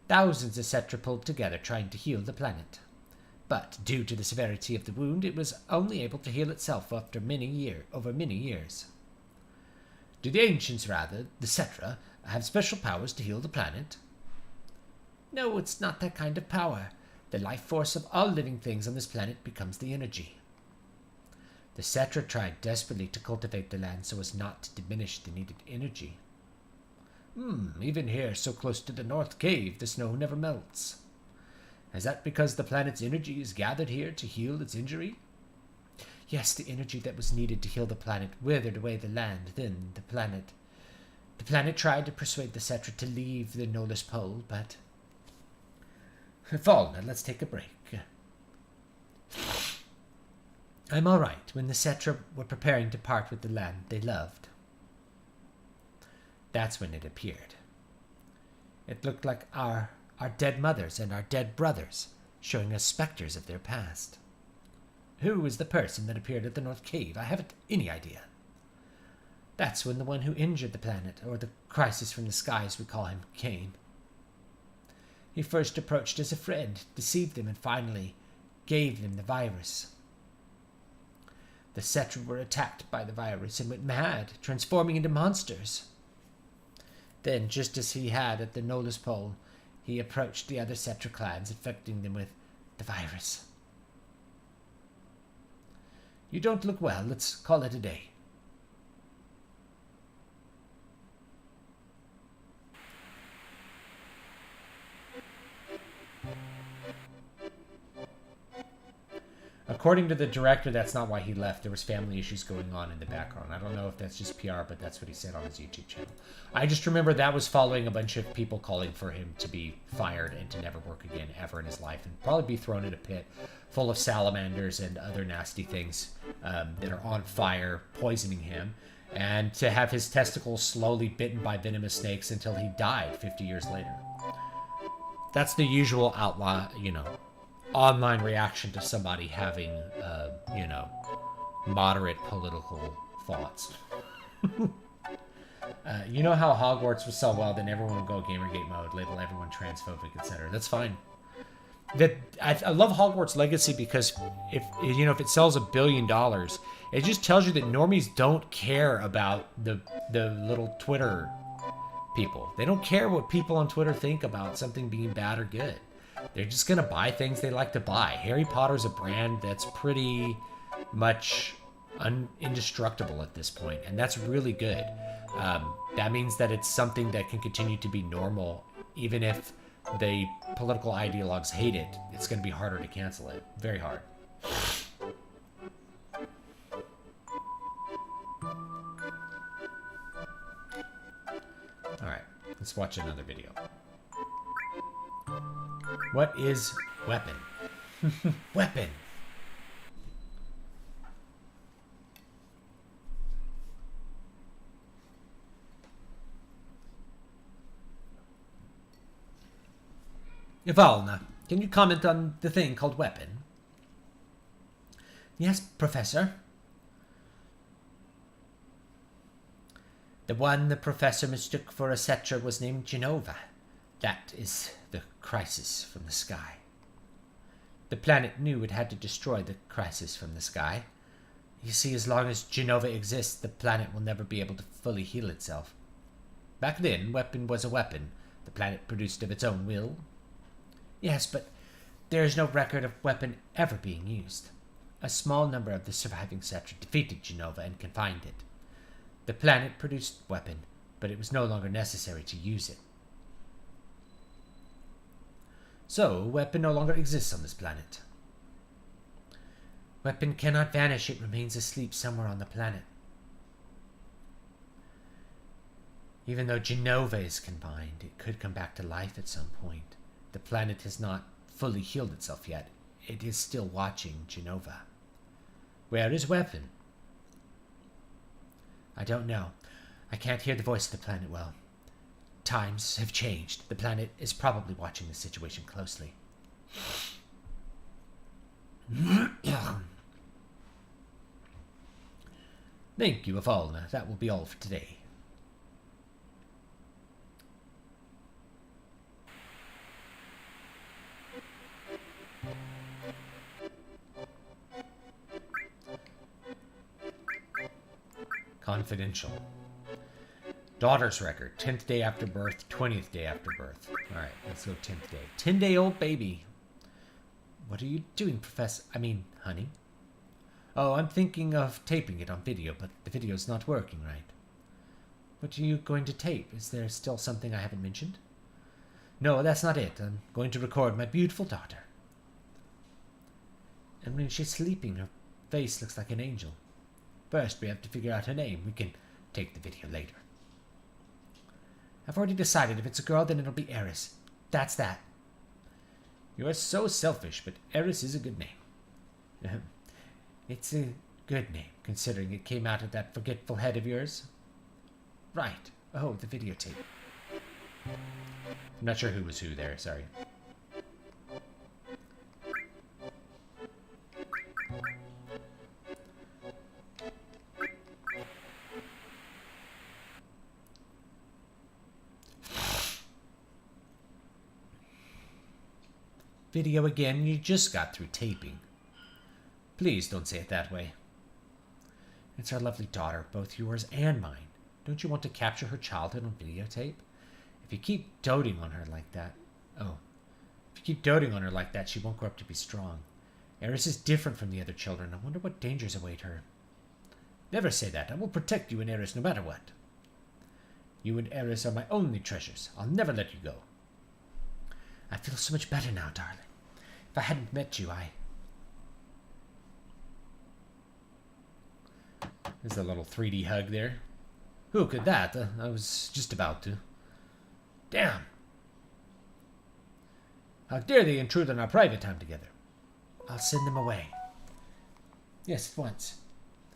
Thousands of Cetra pulled together trying to heal the planet. But due to the severity of the wound, it was only able to heal itself over many years. Do the ancients, rather, the Cetra, have special powers to heal the planet? No, it's not that kind of power. The life force of all living things on this planet becomes the energy. The Cetra tried desperately to cultivate the land so as not to diminish the needed energy. Even here, so close to the North Cave, the snow never melts. Is that because the planet's energy is gathered here to heal its injury? Yes, the energy that was needed to heal the planet withered away the land, then the planet tried to persuade the Cetra to leave the Knowles Pole, but... Falna, let's take a break. I'm all right when the Cetra were preparing to part with the land they loved. That's when it appeared. It looked like our dead mothers and our dead brothers, showing us specters of their past. Who was the person that appeared at the North Cave? I haven't any idea. That's when the one who injured the planet, or the crisis from the sky as we call him, came. He first approached as a friend, deceived them, and finally gave them the virus. The Cetra were attacked by the virus and went mad, transforming into monsters. Then, just as he had at the Nolus Pole, he approached the other Cetra clans, infecting them with the virus. You don't look well. Let's call it a day. According to the director, that's not why he left. There was family issues going on in the background. I don't know if that's just PR, but that's what he said on his YouTube channel. I just remember that was following a bunch of people calling for him to be fired and to never work again ever in his life, and probably be thrown in a pit full of salamanders and other nasty things that are on fire, poisoning him, and to have his testicles slowly bitten by venomous snakes until he died 50 years later. That's the usual outlaw, online reaction to somebody having, moderate political thoughts. You know how Hogwarts was so well, then everyone would go Gamergate mode, label everyone transphobic, etc. That's fine. I love Hogwarts Legacy because if it sells $1 billion, it just tells you that normies don't care about the little Twitter people. They don't care what people on Twitter think about something being bad or good. They're just going to buy things they like to buy. Harry Potter's a brand that's pretty much indestructible at this point, and that's really good. That means that it's something that can continue to be normal, even if the political ideologues hate it. It's going to be harder to cancel it. Very hard. All right, let's watch another video. What is weapon? Weapon. Ivalna, can you comment on the thing called weapon? Yes, Professor. The one the Professor mistook for a Cetra was named Genova. That is the crisis from the sky. The planet knew it had to destroy the crisis from the sky. You see, as long as Genova exists, the planet will never be able to fully heal itself. Back then, weapon was a weapon the planet produced of its own will. Yes, but there is no record of weapon ever being used. A small number of the surviving Cetra defeated Genova and confined it. The planet produced weapon, but it was no longer necessary to use it. So, weapon no longer exists on this planet. Weapon cannot vanish, it remains asleep somewhere on the planet. Even though Genova is confined, it could come back to life at some point. The planet has not fully healed itself yet. It is still watching Genova. Where is weapon? I don't know. I can't hear the voice of the planet well. Times have changed. The planet is probably watching the situation closely. Thank you, Avalna. That will be all for today. Confidential. Daughter's record. 10th day after birth, 20th day after birth. Alright, let's go 10th day. 10-day-old baby. What are you doing, honey? Oh, I'm thinking of taping it on video, but the video's not working right. What are you going to tape? Is there still something I haven't mentioned? No, that's not it. I'm going to record my beautiful daughter. And when she's sleeping, her face looks like an angel. First, we have to figure out her name. We can take the video later. I've already decided if it's a girl, then it'll be Eris. That's that. You are so selfish, but Eris is a good name. It's a good name, considering it came out of that forgetful head of yours. Right. Oh, the videotape. I'm not sure who was who there, sorry. Video again? You just got through taping. Please don't say it that way. It's our lovely daughter, both yours and mine. Don't you want to capture her childhood on videotape? If you keep doting on her like that... Oh. If you keep doting on her like that, she won't grow up to be strong. Eris is different from the other children. I wonder what dangers await her. Never say that. I will protect you and Eris no matter what. You and Eris are my only treasures. I'll never let you go. I feel so much better now, darling. If I hadn't met you, There's a little 3D hug there. Who could that? I was just about to. Damn. How dare they intrude on our private time together? I'll send them away. Yes, at once.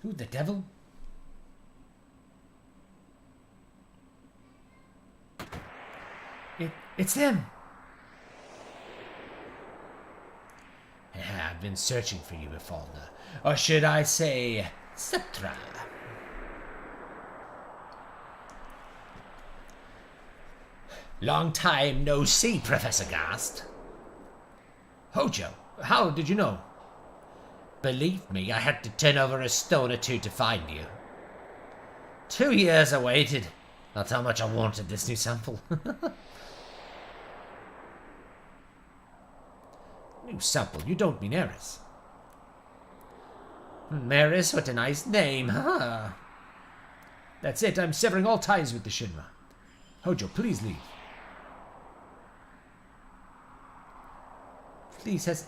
Who, the devil? It's them. I've been searching for you, Befalna. Or should I say, Septra. Long time no see, Professor Gast. Hojo, how did you know? Believe me, I had to turn over a stone or two to find you. 2 years I waited. That's how much I wanted this new sample. New sample? You don't mean Eris. Eris, what a nice name, huh? That's it, I'm severing all ties with the Shinra. Hojo, please leave. Please,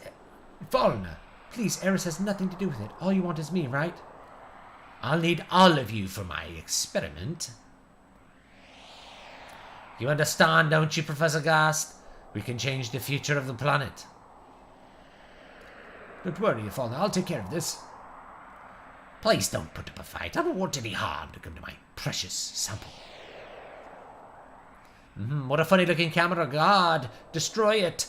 Foreigner, please, Eris has nothing to do with it. All you want is me, right? I'll need all of you for my experiment. You understand, don't you, Professor Gast? We can change the future of the planet. Don't worry, Foreigner, I'll take care of this. Please don't put up a fight. I don't want any harm to come to my precious sample. What a funny-looking camera. God, destroy it.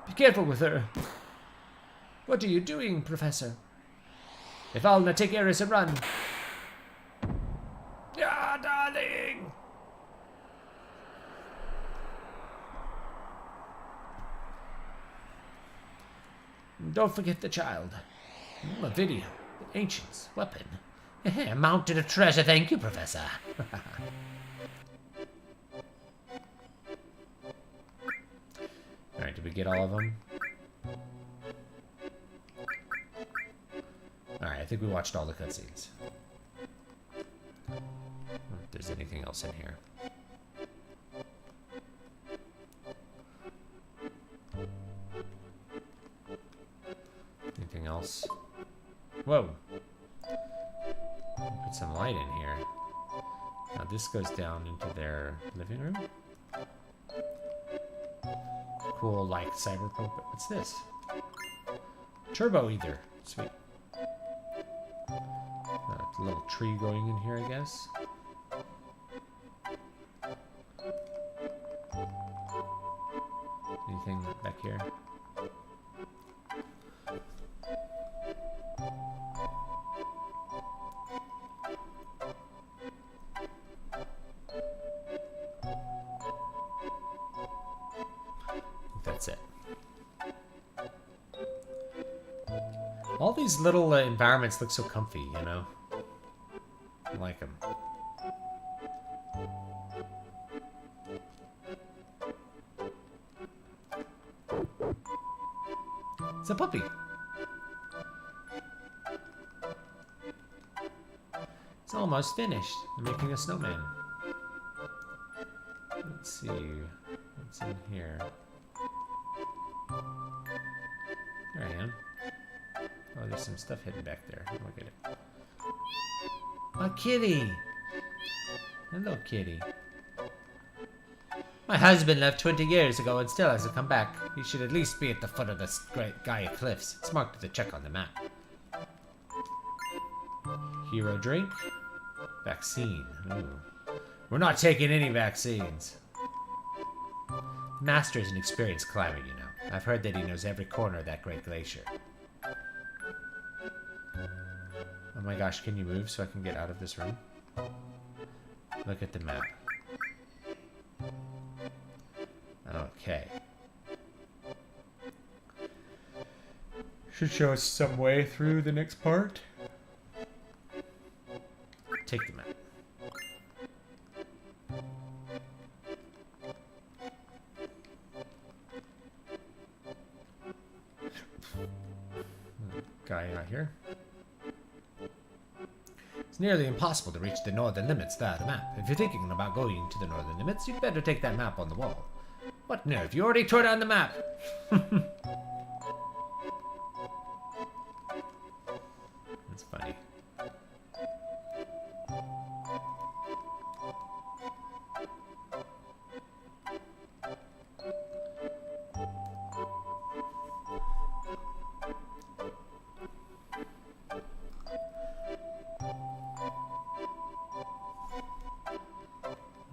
Be careful with her. What are you doing, Professor? If Alna, take Eris and run. Ah, darling! Don't forget the child. A video. The Ancients. Weapon. Mounted of treasure. Thank you, Professor. Alright, did we get all of them? Alright, I think we watched all the cutscenes. I wonder if there's anything else in here. Anything else? Whoa! Put some light in here. Now this goes down into their living room. Cool, like cyberpunk. What's this? Turbo ether. Sweet. A little tree growing in here, I guess. Anything back here? That's it. All these little environments look so comfy, you know? I like them. It's a puppy. It's almost finished. I'm making a snowman. Let's see. What's in here? There I am. Oh, there's some stuff hidden back there. Look at it. A kitty! Hello, kitty. My husband left 20 years ago and still hasn't come back. He should at least be at the foot of this great Gaia cliffs. It's marked with a check on the map. Hero drink. Vaccine. Ooh. We're not taking any vaccines. Master is an experienced climber, you know. I've heard that he knows every corner of that great glacier. Oh my gosh, can you move so I can get out of this room? Look at the map. Okay. Should show us some way through the next part. Take the map. Guy out here. It's nearly impossible to reach the northern limits without a map. If you're thinking about going to the northern limits, you'd better take that map on the wall. What nerve? You already tore down the map! That's funny.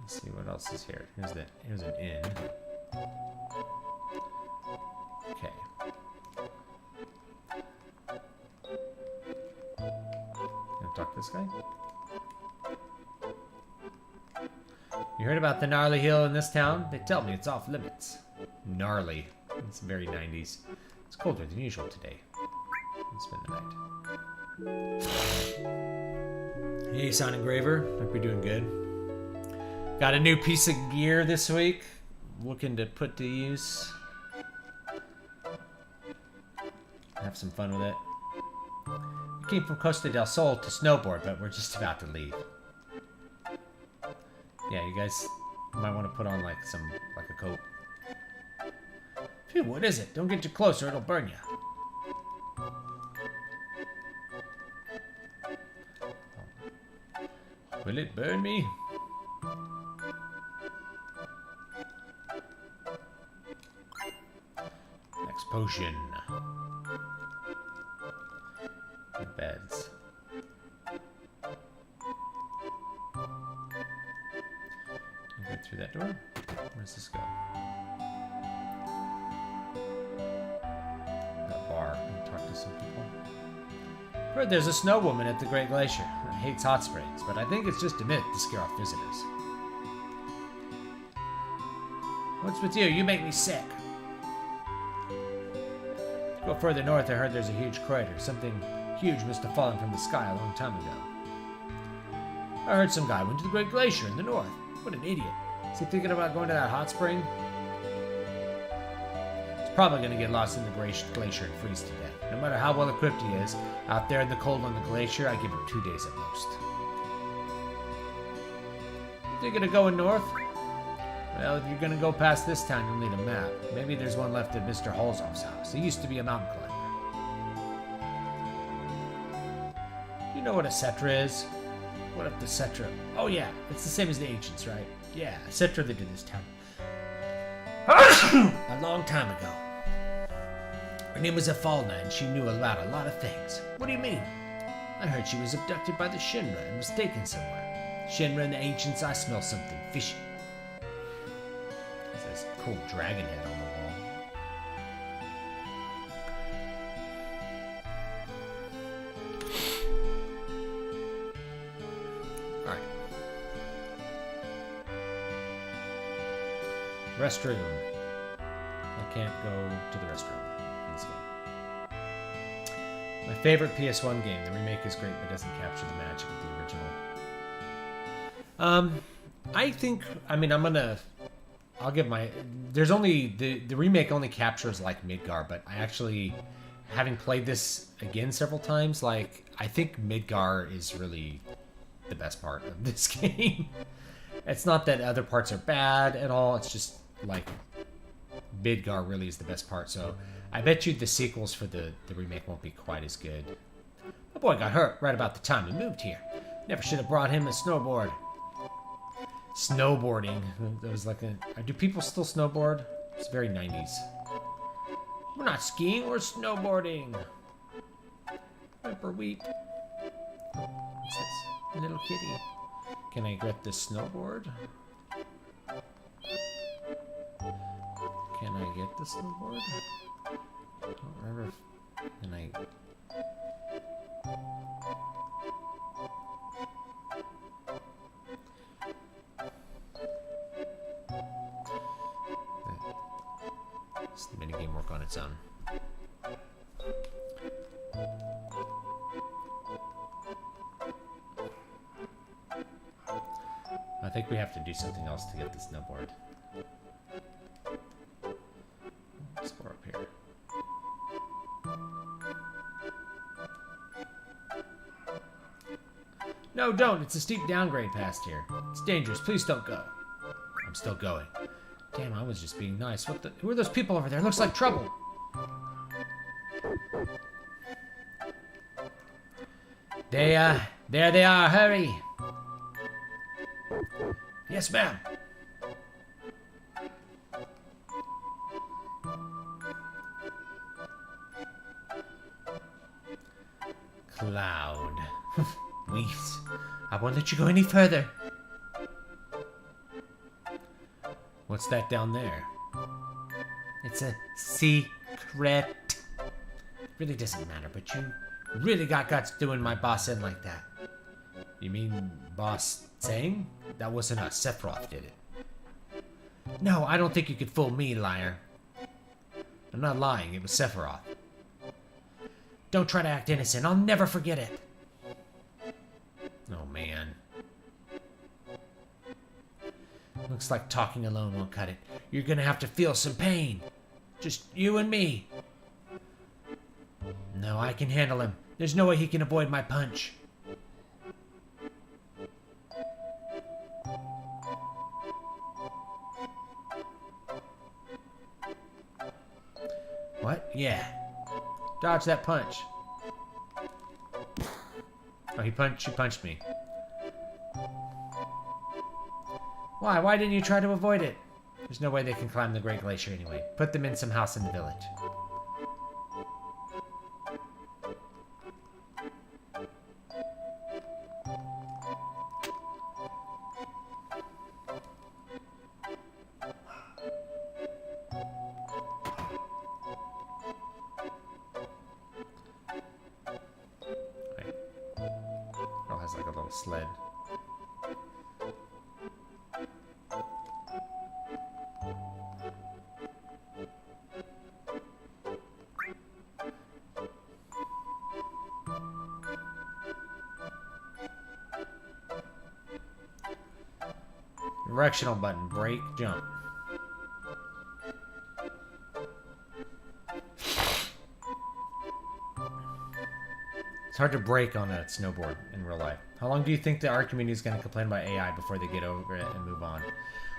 Let's see what else is here. Here's an inn. Okay. Gonna talk to this guy? You heard about the gnarly hill in this town? They tell me it's off limits. Gnarly. It's very 90s. It's colder than usual today. Let's spend the night. Hey, Sound Engraver. Hope you're doing good. Got a new piece of gear this week. Looking to put to use. Have some fun with it. We came from Costa del Sol to snowboard, but we're just about to leave. Yeah, you guys might want to put on like a coat. Phew, what is it? Don't get too close or it'll burn you. Will it burn me? Next potion. The beds. Get through that door. Where does this go? That bar. Talk to some people. Heard there's a snow woman at the Great Glacier. Hates hot springs, but I think it's just a myth to scare off visitors. What's with you? You make me sick. Go further north, I heard there's a huge crater. Something huge must have fallen from the sky a long time ago. I heard some guy went to the Great Glacier in the north. What an idiot. Is he thinking about going to that hot spring? He's probably going to get lost in the glacier and freeze to death. No matter how well equipped he is, out there in the cold on the glacier, I give him 2 days at most. You thinking of going north? Well, if you're going to go past this town, you'll need a map. Maybe there's one left at Mr. Holzoff's house. He used to be a mountain climber. You know what a Cetra is? What if the Cetra... Oh yeah, it's the same as the ancients, right? Yeah, Cetra lived in this town. A long time ago. Her name was Afalna, and she knew about a lot of things. What do you mean? I heard she was abducted by the Shinra and was taken somewhere. Shinra and the ancients, I smell something fishy. There's this cool dragon head on the wall. Alright. Restroom. I can't go to the restroom in this game. My favorite PS1 game. The remake is great, but doesn't capture the magic of the original. I think, I'll give my, there's only, the remake only captures like Midgar, but I actually, having played this again several times, like, I think Midgar is really the best part of this game. It's not that other parts are bad at all, it's just, like, Midgar really is the best part, so I bet you the sequels for the remake won't be quite as good. My boy got hurt right about the time he moved here. Never should have brought him a snowboard. Snowboarding. That was like a... Do people still snowboard? It's very 90s. We're not skiing, we're snowboarding. Whipperweep. What's this? A little kitty. Can I get this snowboard? Can I get the snowboard? I don't remember if... Can I... Does the minigame work on its own? I think we have to do something else to get the snowboard. Explore up here. No, don't! It's a steep downgrade past here. It's dangerous. Please don't go. I'm still going. Damn, I was just being nice. What the? Who are those people over there? Looks like trouble. There they are. Hurry. Yes, ma'am. Cloud. Please, I won't let you go any further. What's that down there? It's a secret. Really doesn't matter, but you really got guts doing my boss in like that. You mean boss saying? That wasn't us. Sephiroth did it. No, I don't think you could fool me, liar. I'm not lying. It was Sephiroth. Don't try to act innocent. I'll never forget it. Oh, man. Looks like talking alone won't cut it. You're gonna have to feel some pain. Just you and me. No, I can handle him. There's no way he can avoid my punch. What? Yeah. Dodge that punch. Oh, he punched me. Why? Why didn't you try to avoid it? There's no way they can climb the Great Glacier anyway. Put them in some house in the village. Wait. Girl has like a little sled. Directional button, break, jump. It's hard to break on a snowboard in real life. How long do you think the art community is going to complain about AI before they get over it and move on?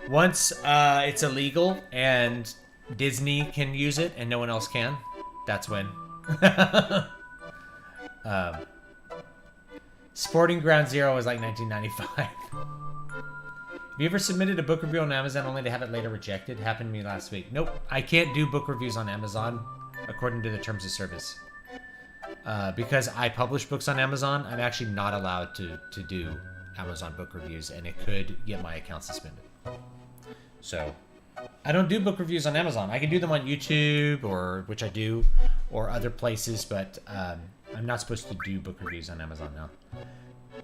Once it's illegal and Disney can use it and no one else can, that's when. Sporting Ground Zero was like 1995. Have you ever submitted a book review on Amazon only to have it later rejected? Happened to me last week. Nope, I can't do book reviews on Amazon according to the terms of service. Because I publish books on Amazon, I'm actually not allowed to do Amazon book reviews, and it could get my account suspended. So, I don't do book reviews on Amazon. I can do them on YouTube, or which I do, or other places, but I'm not supposed to do book reviews on Amazon now.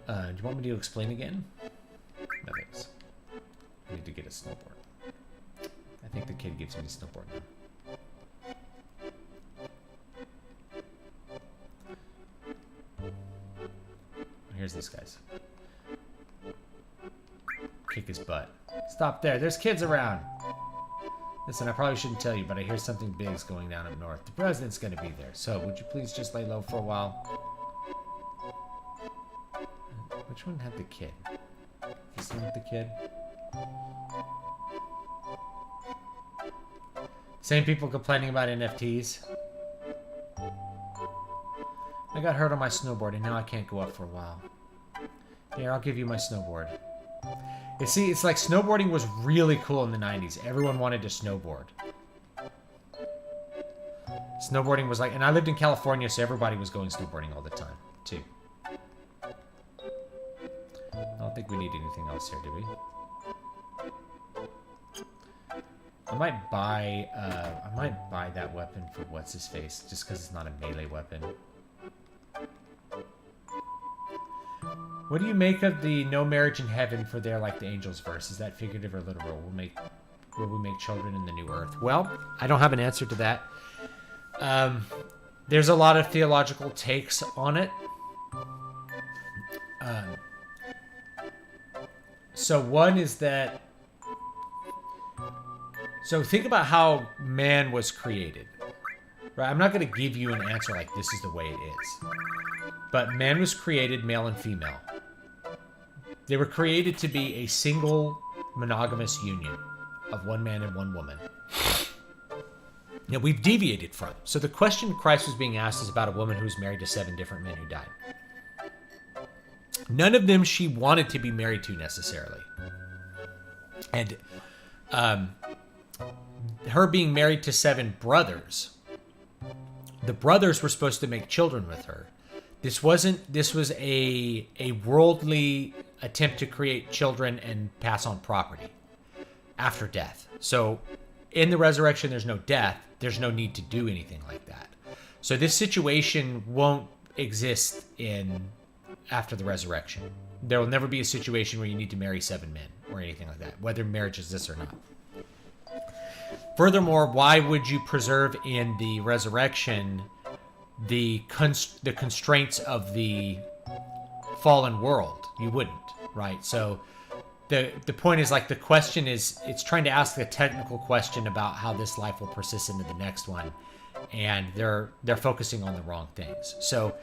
Do you want me to explain again? No thanks. I need to get a snowboard. I think the kid gives me a snowboard now. Here's these guys. Kick his butt. Stop there. There's kids around. Listen, I probably shouldn't tell you, but I hear something big's going down up north. The president's going to be there. So, would you please just lay low for a while? Which one had the kid? This one with the kid? Same people complaining about NFTs. I got hurt on my snowboard and now I can't go up for a while. Here, I'll give you my snowboard. See, it's like snowboarding was really cool in the 90s. Everyone wanted to snowboard. Snowboarding was like, and I lived in California, so everybody was going snowboarding all the time, too. I don't think we need anything else here, do we? I might buy that weapon for what's his face, just because it's not a melee weapon. What do you make of the no marriage in heaven for there like the angels verse? Is that figurative or literal? Will we make children in the new earth? Well, I don't have an answer to that. There's a lot of theological takes on it. So one is that... So think about how man was created. Right? I'm not going to give you an answer like this is the way it is. But man was created male and female. They were created to be a single monogamous union of one man and one woman. Now, we've deviated from. So the question Christ was being asked is about a woman who was married to 7 different men who died. None of them she wanted to be married to necessarily. And her being married to 7 brothers, the brothers were supposed to make children with her. This was a worldly attempt to create children and pass on property after death. So in the resurrection, there's no death. There's no need to do anything like that. So this situation won't exist after the resurrection. There will never be a situation where you need to marry 7 men or anything like that, whether marriage exists or not. Furthermore, why would you preserve in the resurrection the constraints of the fallen world? You wouldn't, right? So the point is, like, the question is, it's trying to ask a technical question about how this life will persist into the next one, and they're focusing on the wrong things. So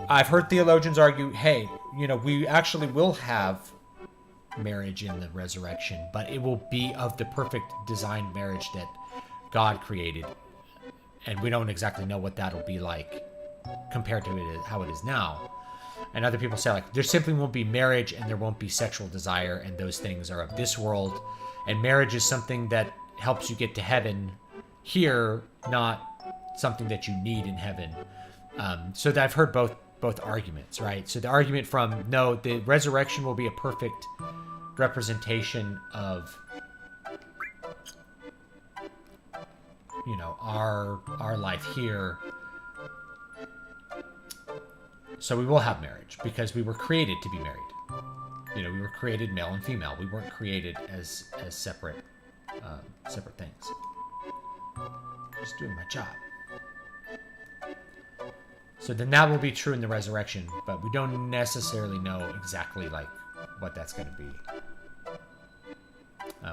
I've heard theologians argue, hey, we actually will have marriage in the resurrection, but it will be of the perfect designed marriage that God created, and we don't exactly know what that'll be like compared to how it is now. And other people say, like, there simply won't be marriage and there won't be sexual desire, and those things are of this world, and marriage is something that helps you get to heaven here, not something that you need in heaven. So that I've heard both arguments, right? So the argument from, no, the resurrection will be a perfect representation of our life here. So we will have marriage because we were created to be married. We were created male and female. We weren't created as separate things. Just doing my job. So then that will be true in the resurrection, but we don't necessarily know exactly like what that's going to be.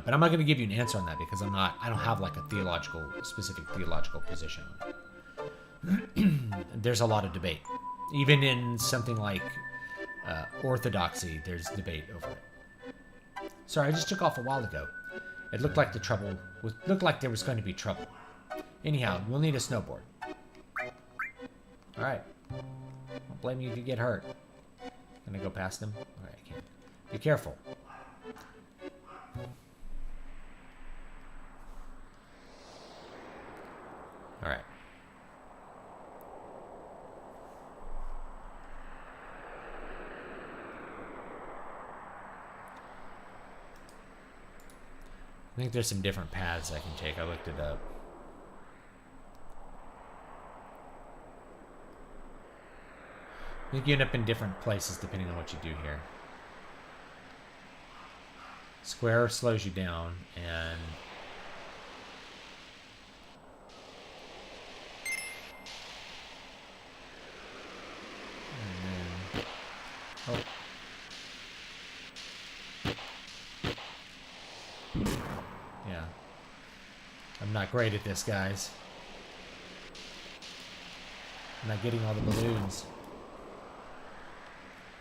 But I'm not going to give you an answer on that because I don't have like a specific theological position on it. There's a lot of debate. Even in something like orthodoxy, there's debate over it. Sorry, I just took off a while ago. It looked like there was going to be trouble. Anyhow, we'll need a snowboard. All right. Don't blame you if you get hurt. Can I go past them? All right, I can't. Be careful. All right. I think there's some different paths I can take. I looked it up. I think you end up in different places depending on what you do here. Square slows you down, and then, oh. Yeah. I'm not great at this, guys. I'm not getting all the balloons.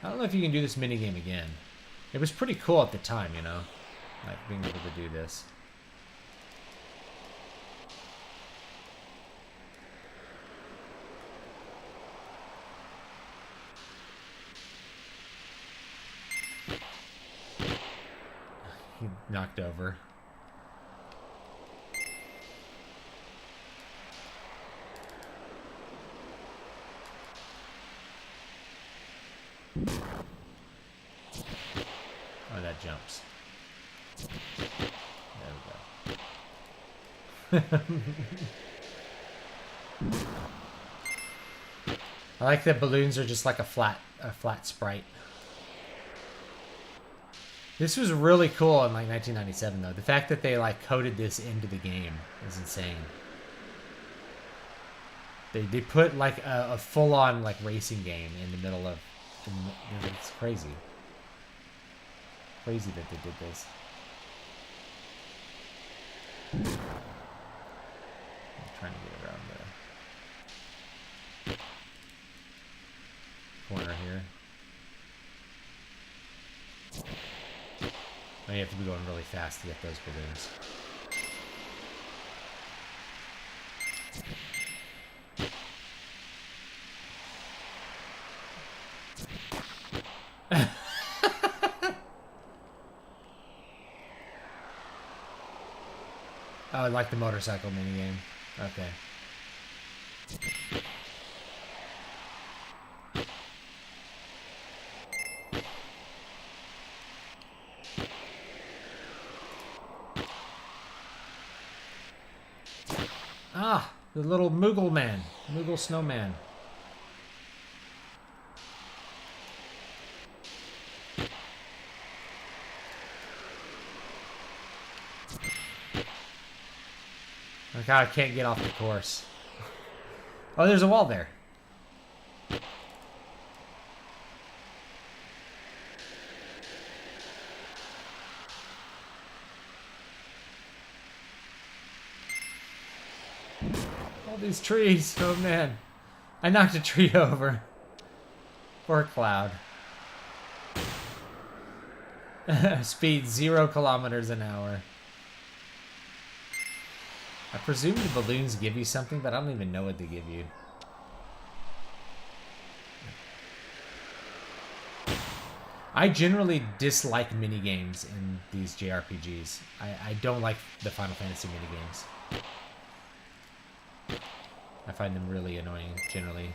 I don't know if you can do this minigame again. It was pretty cool at the time, like being able to do this. knocked over. Oh, that jumps. There we go. I like that balloons are just like a flat sprite. This was really cool in like 1997 though. The fact that they like coded this into the game is insane. They put like a full-on like racing game in the middle of. It's crazy. Crazy that they did this. I'm trying to get around the corner here. Oh, you have to be going really fast to get those balloons. Oh, I like the motorcycle minigame. Okay. Ah, the little Moogle man. Moogle snowman. Oh god, I can't get off the course. Oh, there's a wall there. All these trees. Oh man. I knocked a tree over. Poor Cloud. Speed 0 kilometers an hour. I presume the balloons give you something, but I don't even know what they give you. I generally dislike minigames in these JRPGs. I don't like the Final Fantasy minigames. I find them really annoying, generally.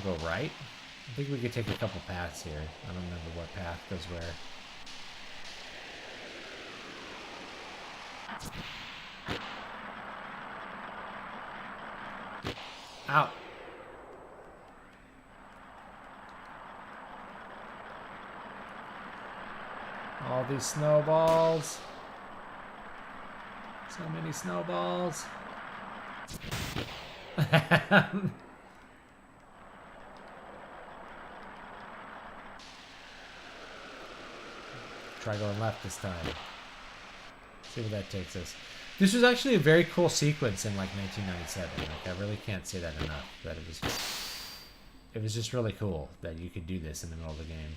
Go right? I think we could take a couple paths here. I don't remember what path goes where. Ow! All these snowballs. So many snowballs. Try going left this time. See where that takes us. This was actually a very cool sequence in like 1997. Like I really can't say that enough. That it was just really cool that you could do this in the middle of the game.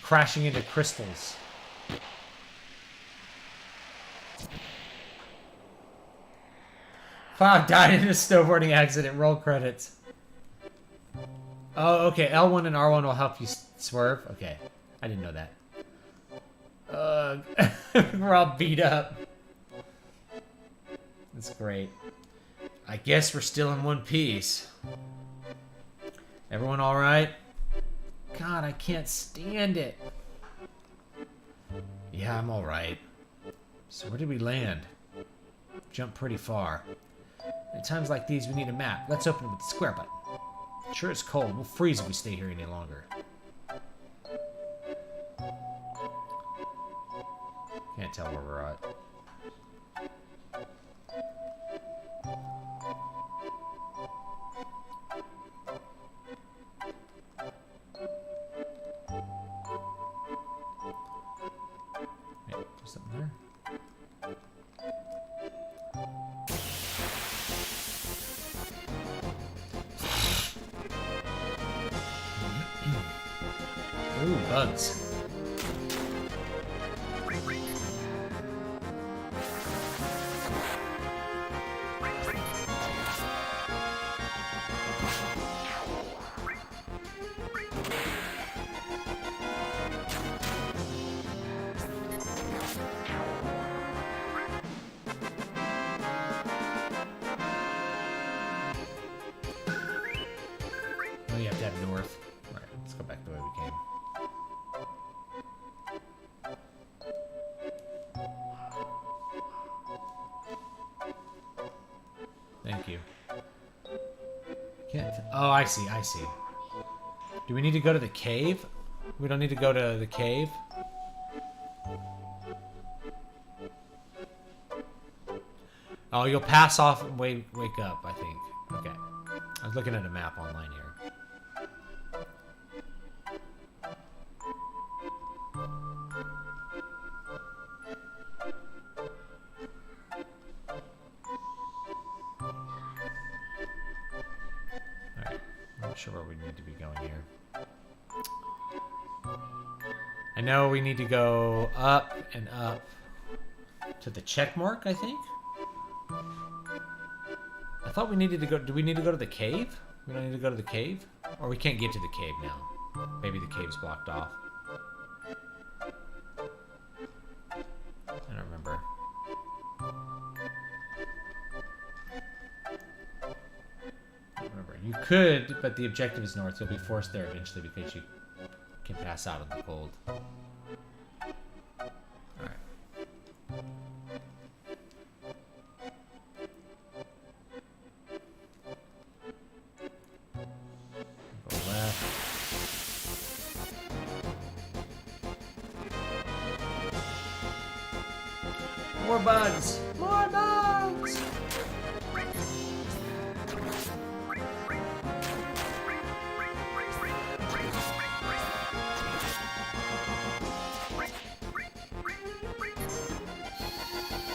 Crashing into crystals. Cloud died in a snowboarding accident. Roll credits. Oh, okay. L1 and R1 will help you swerve. Okay. I didn't know that. We're all beat up. That's great. I guess we're still in one piece. Everyone all right? God, I can't stand it. Yeah, I'm alright. So where did we land? Jumped pretty far. At times like these, we need a map. Let's open it with the square button. Sure, it's cold. We'll freeze if we stay here any longer. Can't tell where we're at. Ooh, bugs. Oh, you have to have north. Alright, let's go back the way we came. Thank you. Can't. Oh, I see. I see. Do we need to go to the cave? We don't need to go to the cave. Oh, you'll pass off and wake up, I think. Okay. I was looking at a map online here. Alright. I'm not sure where we need to be going here. I know we need to go up and up to the check mark, I think. I thought we needed to go... Do we need to go to the cave? We don't need to go to the cave? Or we can't get to the cave now. Maybe the cave's blocked off. I don't remember. I don't remember. You could, but the objective is north. You'll be forced there eventually because you can pass out in the cold. More bugs! More bugs!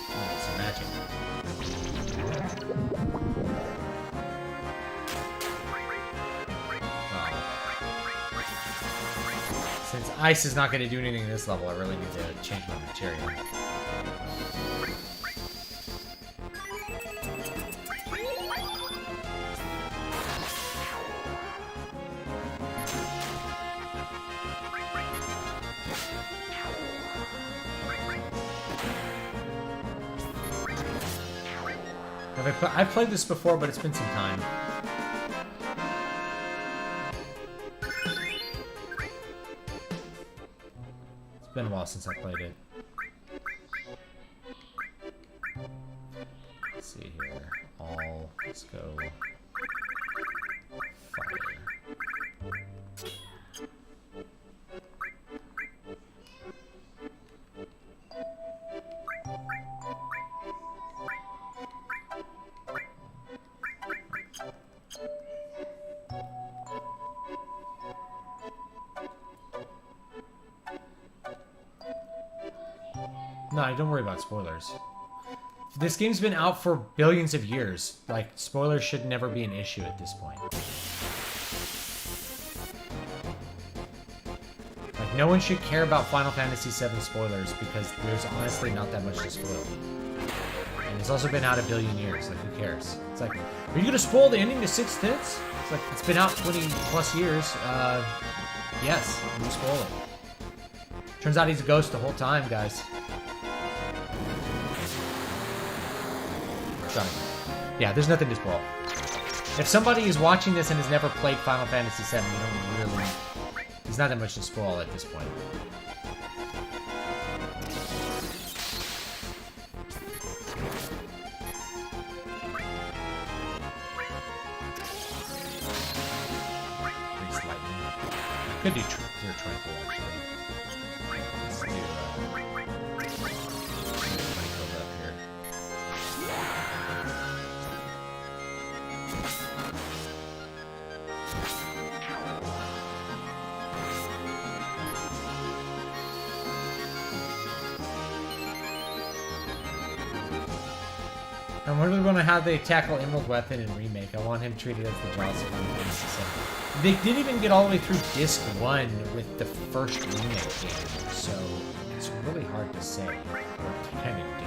Oh, some magic. Oh. Since ice is not going to do anything in this level, I really need to change my material. I've played this before, but it's been some time. It's been a while since I played it. Let's see here. Let's go. Fire. No, don't worry about spoilers. This game's been out for billions of years. Like, spoilers should never be an issue at this point. Like, no one should care about Final Fantasy VII spoilers because there's honestly not that much to spoil. And it's also been out a billion years. Like, who cares? It's like, are you gonna spoil the ending to Sixth Hits? It's like, it's been out 20 plus years. Yes, you spoil it. Turns out he's a ghost the whole time, guys. Yeah, there's nothing to spoil. If somebody is watching this and has never played Final Fantasy VII, you don't really... There's not that much to spoil at this point. Freeze lightning. Could do clear tranquil, actually. Let's do tranquil up here. I'm really wondering how they tackle Emerald Weapon in Remake. I want him treated as the Jaws of They didn't even get all the way through Disc 1 with the first Remake game, so it's really hard to say what to kind of do.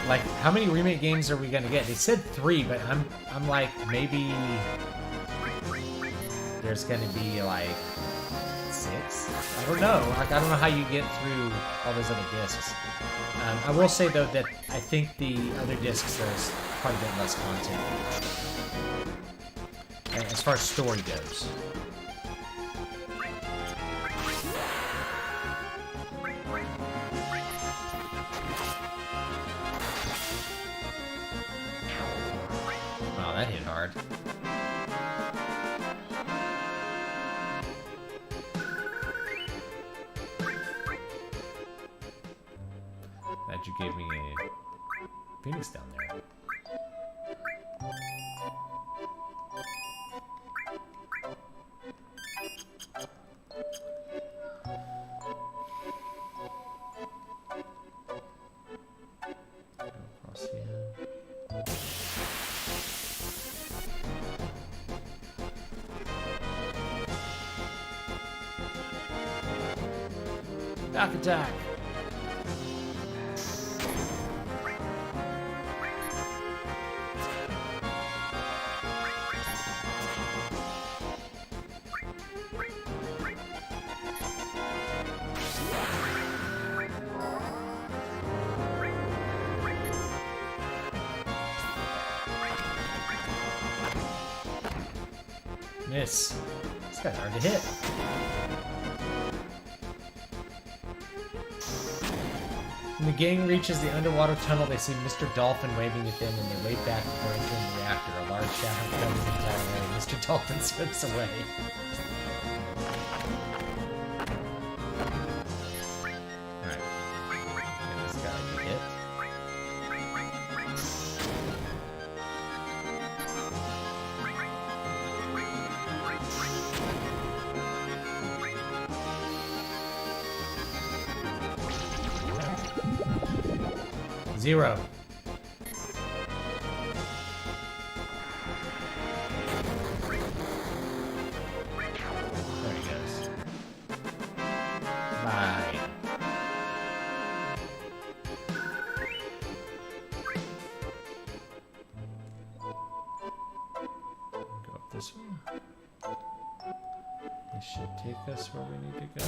Like, how many Remake games are we gonna get? They said 3, but I'm like, maybe there's gonna be like 6? I don't know. Like, I don't know how you get through all those other discs. I will say though that I think the other discs there's quite a bit less content as far as story goes. Wow, that hit hard. That you gave me a Phoenix down there. Across here. Back attack. Miss. This guy's hard to hit. When the gang reaches the underwater tunnel, they see Mr. Dolphin waving at them, and they wave back before entering the reactor. A large shadow covers the entire area. Mr. Dolphin swims away. Alright. Get this guy to hit. Zero. There he goes. Bye. Go up this way. This should take us where we need to go.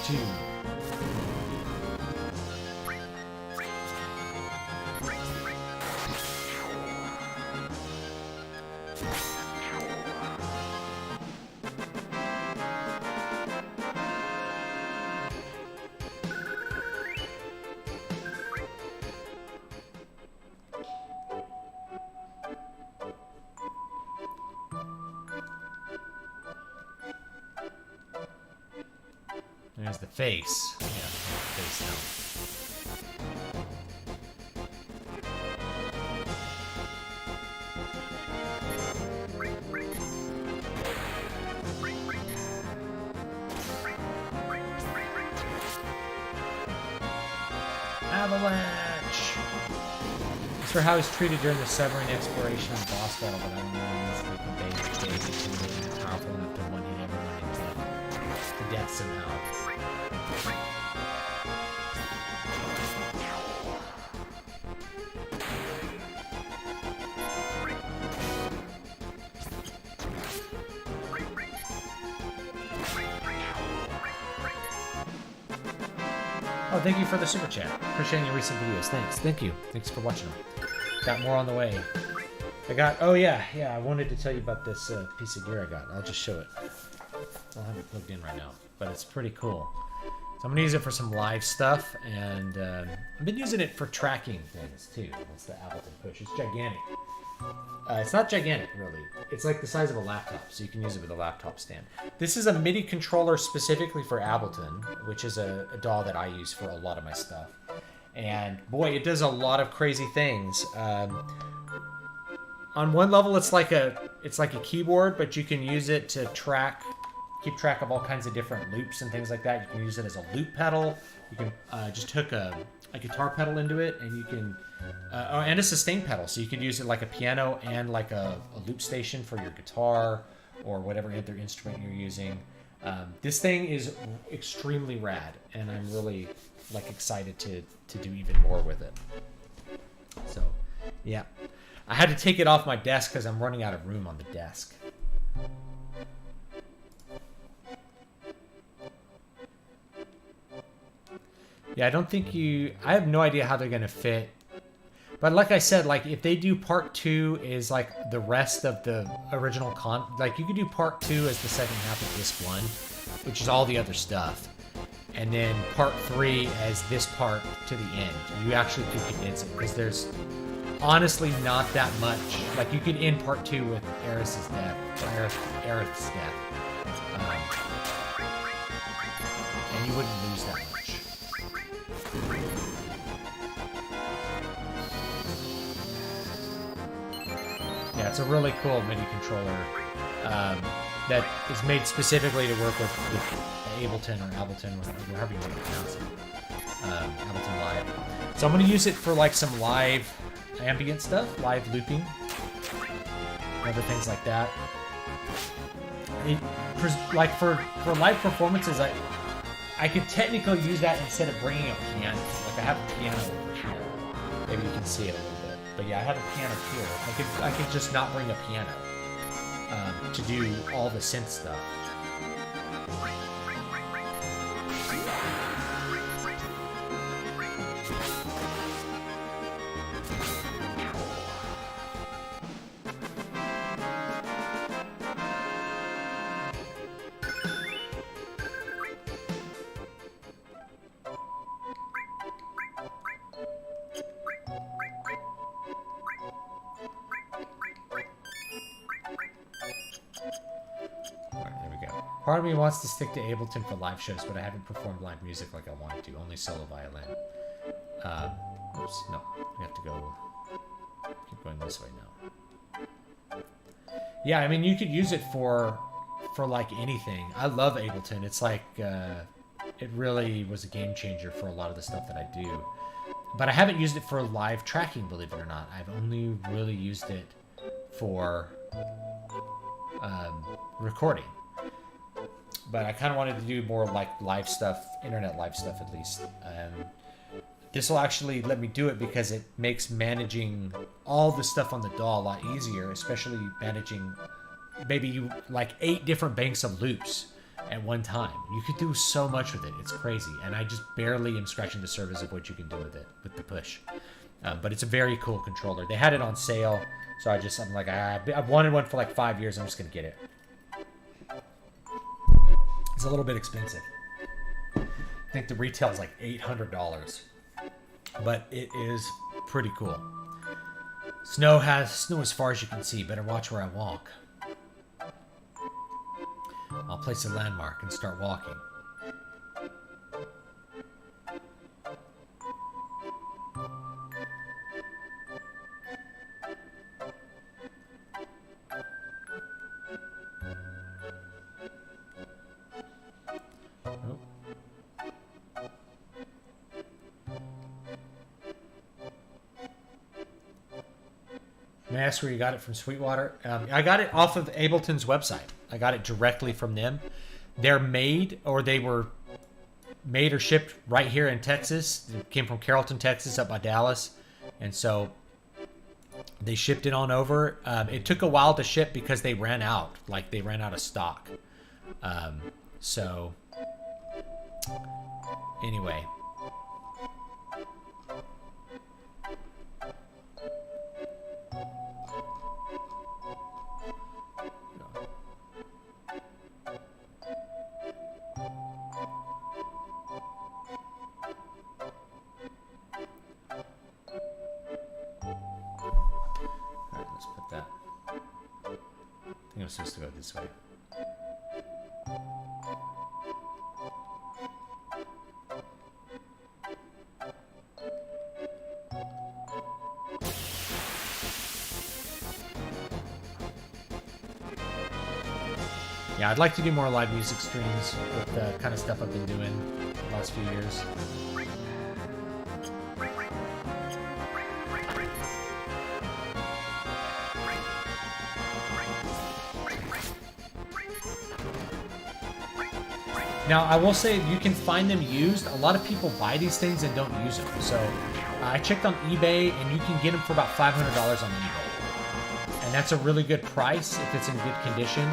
Two. There's the face. Yeah, face now. Avalanche! As for how he's treated during the submarine exploration and boss battle, but I don't know when he's days powerful enough to one-hit everyone into death somehow. Oh, thank you for the super chat. Appreciating your recent videos. Thanks. Thank you. Thanks for watching them. Got more on the way. Oh yeah, I wanted to tell you about this piece of gear I got. I'll just show it. I don't have it plugged in right now, but it's pretty cool. So I'm gonna use it for some live stuff, and I've been using it for tracking things too. It's the Ableton Push. It's gigantic. It's not gigantic, really. It's like the size of a laptop, so you can use it with a laptop stand. This is a MIDI controller specifically for Ableton, which is a DAW that I use for a lot of my stuff. And boy, it does a lot of crazy things. On one level, it's like a keyboard, but you can use it to keep track of all kinds of different loops and things like that. You can use it as a loop pedal. You can just hook a guitar pedal into it, and you can and a sustain pedal, so you could use it like a piano and like a loop station for your guitar or whatever other instrument you're using. This thing is extremely rad, and I'm really like excited to do even more with it. So yeah, I had to take it off my desk because I'm running out of room on the desk. Yeah, I have no idea how they're going to fit. But like I said, like if they do part 2 is like the rest of the original like you could do part 2 as the second half of disc 1, which is all the other stuff. And then part 3 as this part to the end. You actually could condense it because there's honestly not that much. Like you could end part 2 with Aerith's death. And you wouldn't lose that much. Yeah, it's a really cool MIDI controller that is made specifically to work with Ableton or Ableton, however you want to pronounce it. Ableton Live. So I'm going to use it for like some live ambient stuff, live looping, other things like that. Like for live performances, I could technically use that instead of bringing a piano. Like I have a piano over here. Maybe you can see it a little bit. But yeah, I have a piano here. I could just not bring a piano to do all the synth stuff. Part of me wants to stick to Ableton for live shows, but I haven't performed live music like I wanted to. Only solo violin. Oops, no. We have to go... Keep going this way now. Yeah, I mean, you could use it for like anything. I love Ableton. It's like... it really was a game changer for a lot of the stuff that I do. But I haven't used it for live tracking, believe it or not. I've only really used it for recording. But I kind of wanted to do more like live stuff, internet live stuff at least. This will actually let me do it because it makes managing all the stuff on the DAW a lot easier, especially managing maybe like 8 different banks of loops at one time. You could do so much with it. It's crazy. And I just barely am scratching the surface of what you can do with it, with the push. But it's a very cool controller. They had it on sale, so I'm like, I've wanted one for like 5 years. I'm just going to get it. It's a little bit expensive. I think the retail is like $800, but it is pretty cool. Snow as far as you can see. Better watch where I walk. I'll place a landmark and start walking. May I ask where you got it from, Sweetwater? I got it off of Ableton's website. I got it directly from them. They were made or shipped right here in Texas. It came from Carrollton, Texas, up by Dallas. And so they shipped it on over. It took a while to ship because they ran out. Like, they ran out of stock. So, anyway. this way. Yeah, I'd like to do more live music streams with the kind of stuff I've been doing the last few years. Now, I will say you can find them used. A lot of people buy these things and don't use them. So I checked on eBay, and you can get them for about $500 on eBay. And that's a really good price if it's in good condition.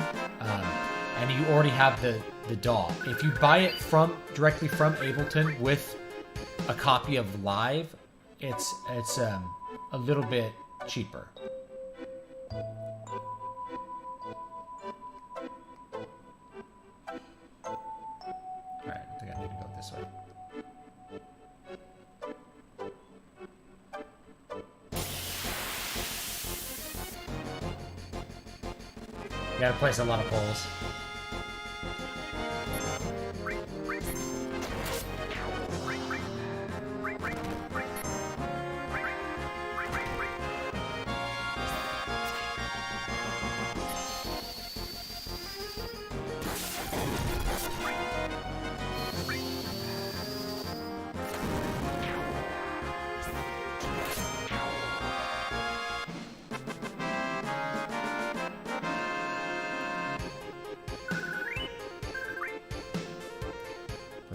And you already have the DAW. If you buy it directly from Ableton with a copy of Live, it's a little bit cheaper. Alright, I think I need to go this way. You gotta place a lot of poles.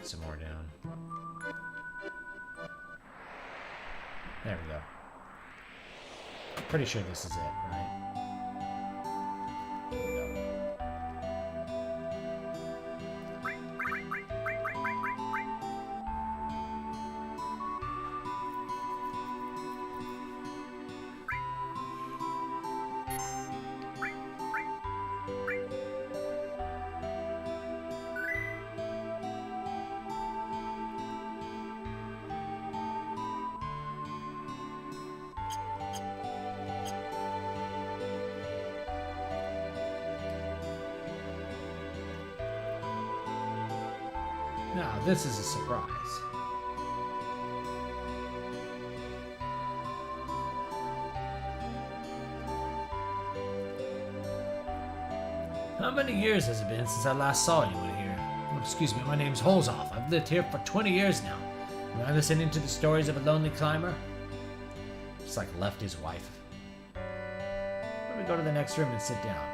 Some more down. There we go. Pretty sure this is it, right? There we go. Now, this is a surprise. How many years has it been since I last saw anyone here? Oh, excuse me, my name's Holzoff. I've lived here for 20 years now. Am I listening to the stories of a lonely climber? Just like left his wife. Let me go to the next room and sit down.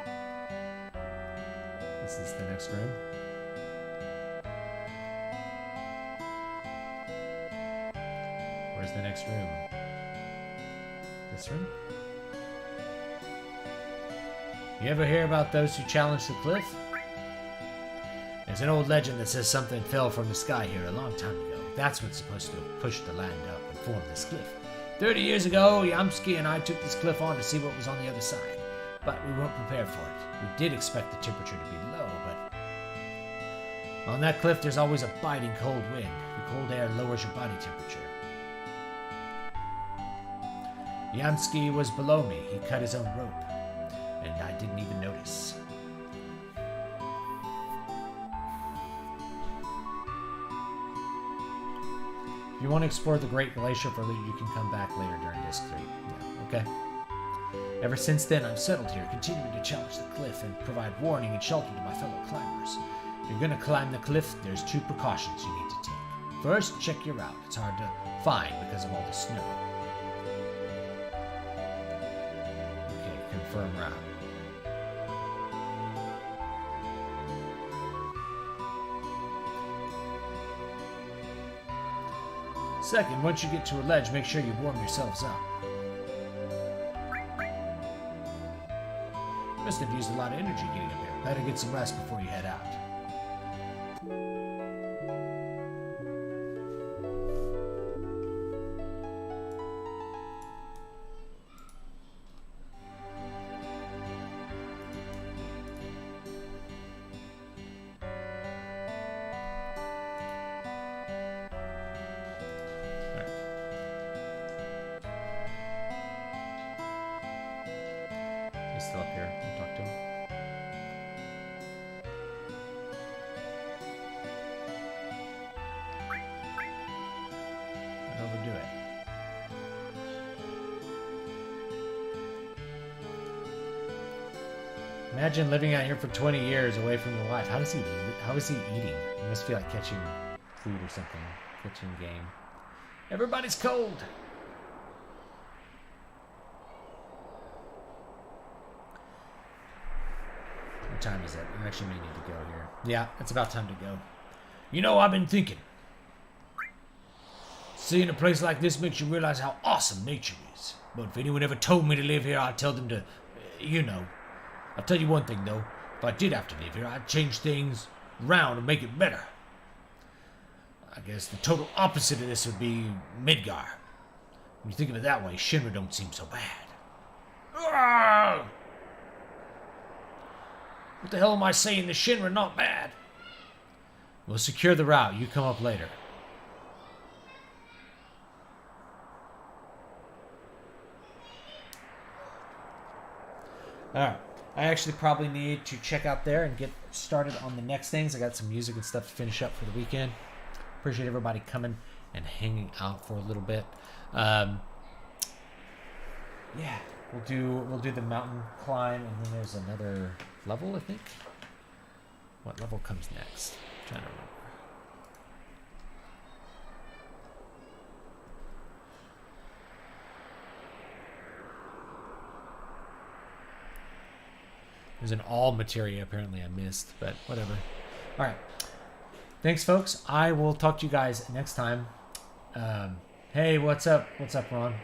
This is the next room. Where's the next room? This room? You ever hear about those who challenged the cliff? There's an old legend that says something fell from the sky here a long time ago. That's what's supposed to have pushed the land up and formed this cliff. 30 years ago, Yamsky and I took this cliff on to see what was on the other side. But we weren't prepared for it. We did expect the temperature to be low, but on that cliff there's always a biting cold wind. The cold air lowers your body temperature. Yamsky was below me. He cut his own rope, and I didn't even notice. If you want to explore the Great Glacier further, you can come back later during Disc 3. Yeah, okay? Ever since then, I've settled here, continuing to challenge the cliff and provide warning and shelter to my fellow climbers. If you're going to climb the cliff, there's 2 precautions you need to take. First, check your route. It's hard to find because of all the snow. Confirm route. Second, once you get to a ledge, make sure you warm yourselves up. You must have used a lot of energy getting up here. Better get some rest before you head out. Still up here. I'll talk to him. Imagine living out here for 20 years away from your wife. How is he eating? He must feel like catching food or something. Catching game. Everybody's cold. What time is it? I actually may need to go here. Yeah, it's about time to go. You know, I've been thinking. Seeing a place like this makes you realize how awesome nature is. But if anyone ever told me to live here, I'd tell them to, you know. I'll tell you one thing, though. If I did have to live here, I'd change things around and make it better. I guess the total opposite of this would be Midgar. When you think of it that way, Shinra don't seem so bad. Arrgh! What the hell am I saying? The Shinra not bad. We'll secure the route. You come up later. Alright. I actually probably need to check out there and get started on the next things. I got some music and stuff to finish up for the weekend. Appreciate everybody coming and hanging out for a little bit. Yeah, we'll do the mountain climb, and then there's another level, I think. What level comes next? I'm trying to remember. There's an all materia apparently I missed, but whatever. All right. Thanks, folks. I will talk to you guys next time. Hey, what's up? What's up, Ron?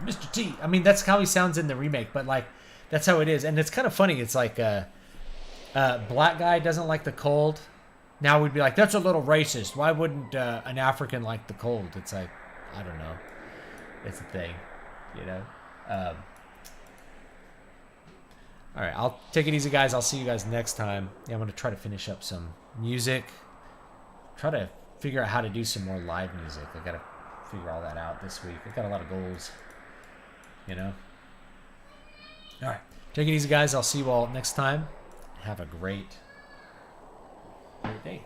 Mr. T. I mean, that's how he sounds in the remake, but like, that's how it is. And it's kind of funny. It's like black guy doesn't like the cold. Now we'd be like, that's a little racist. Why wouldn't an African like the cold? It's like, I don't know. It's a thing, you know? All right, I'll take it easy, guys. I'll see you guys next time. Yeah, I'm going to try to finish up some music. Try to figure out how to do some more live music. I got to figure all that out this week. I've got a lot of goals, you know? All right, take it easy, guys. I'll see you all next time. Have a great day.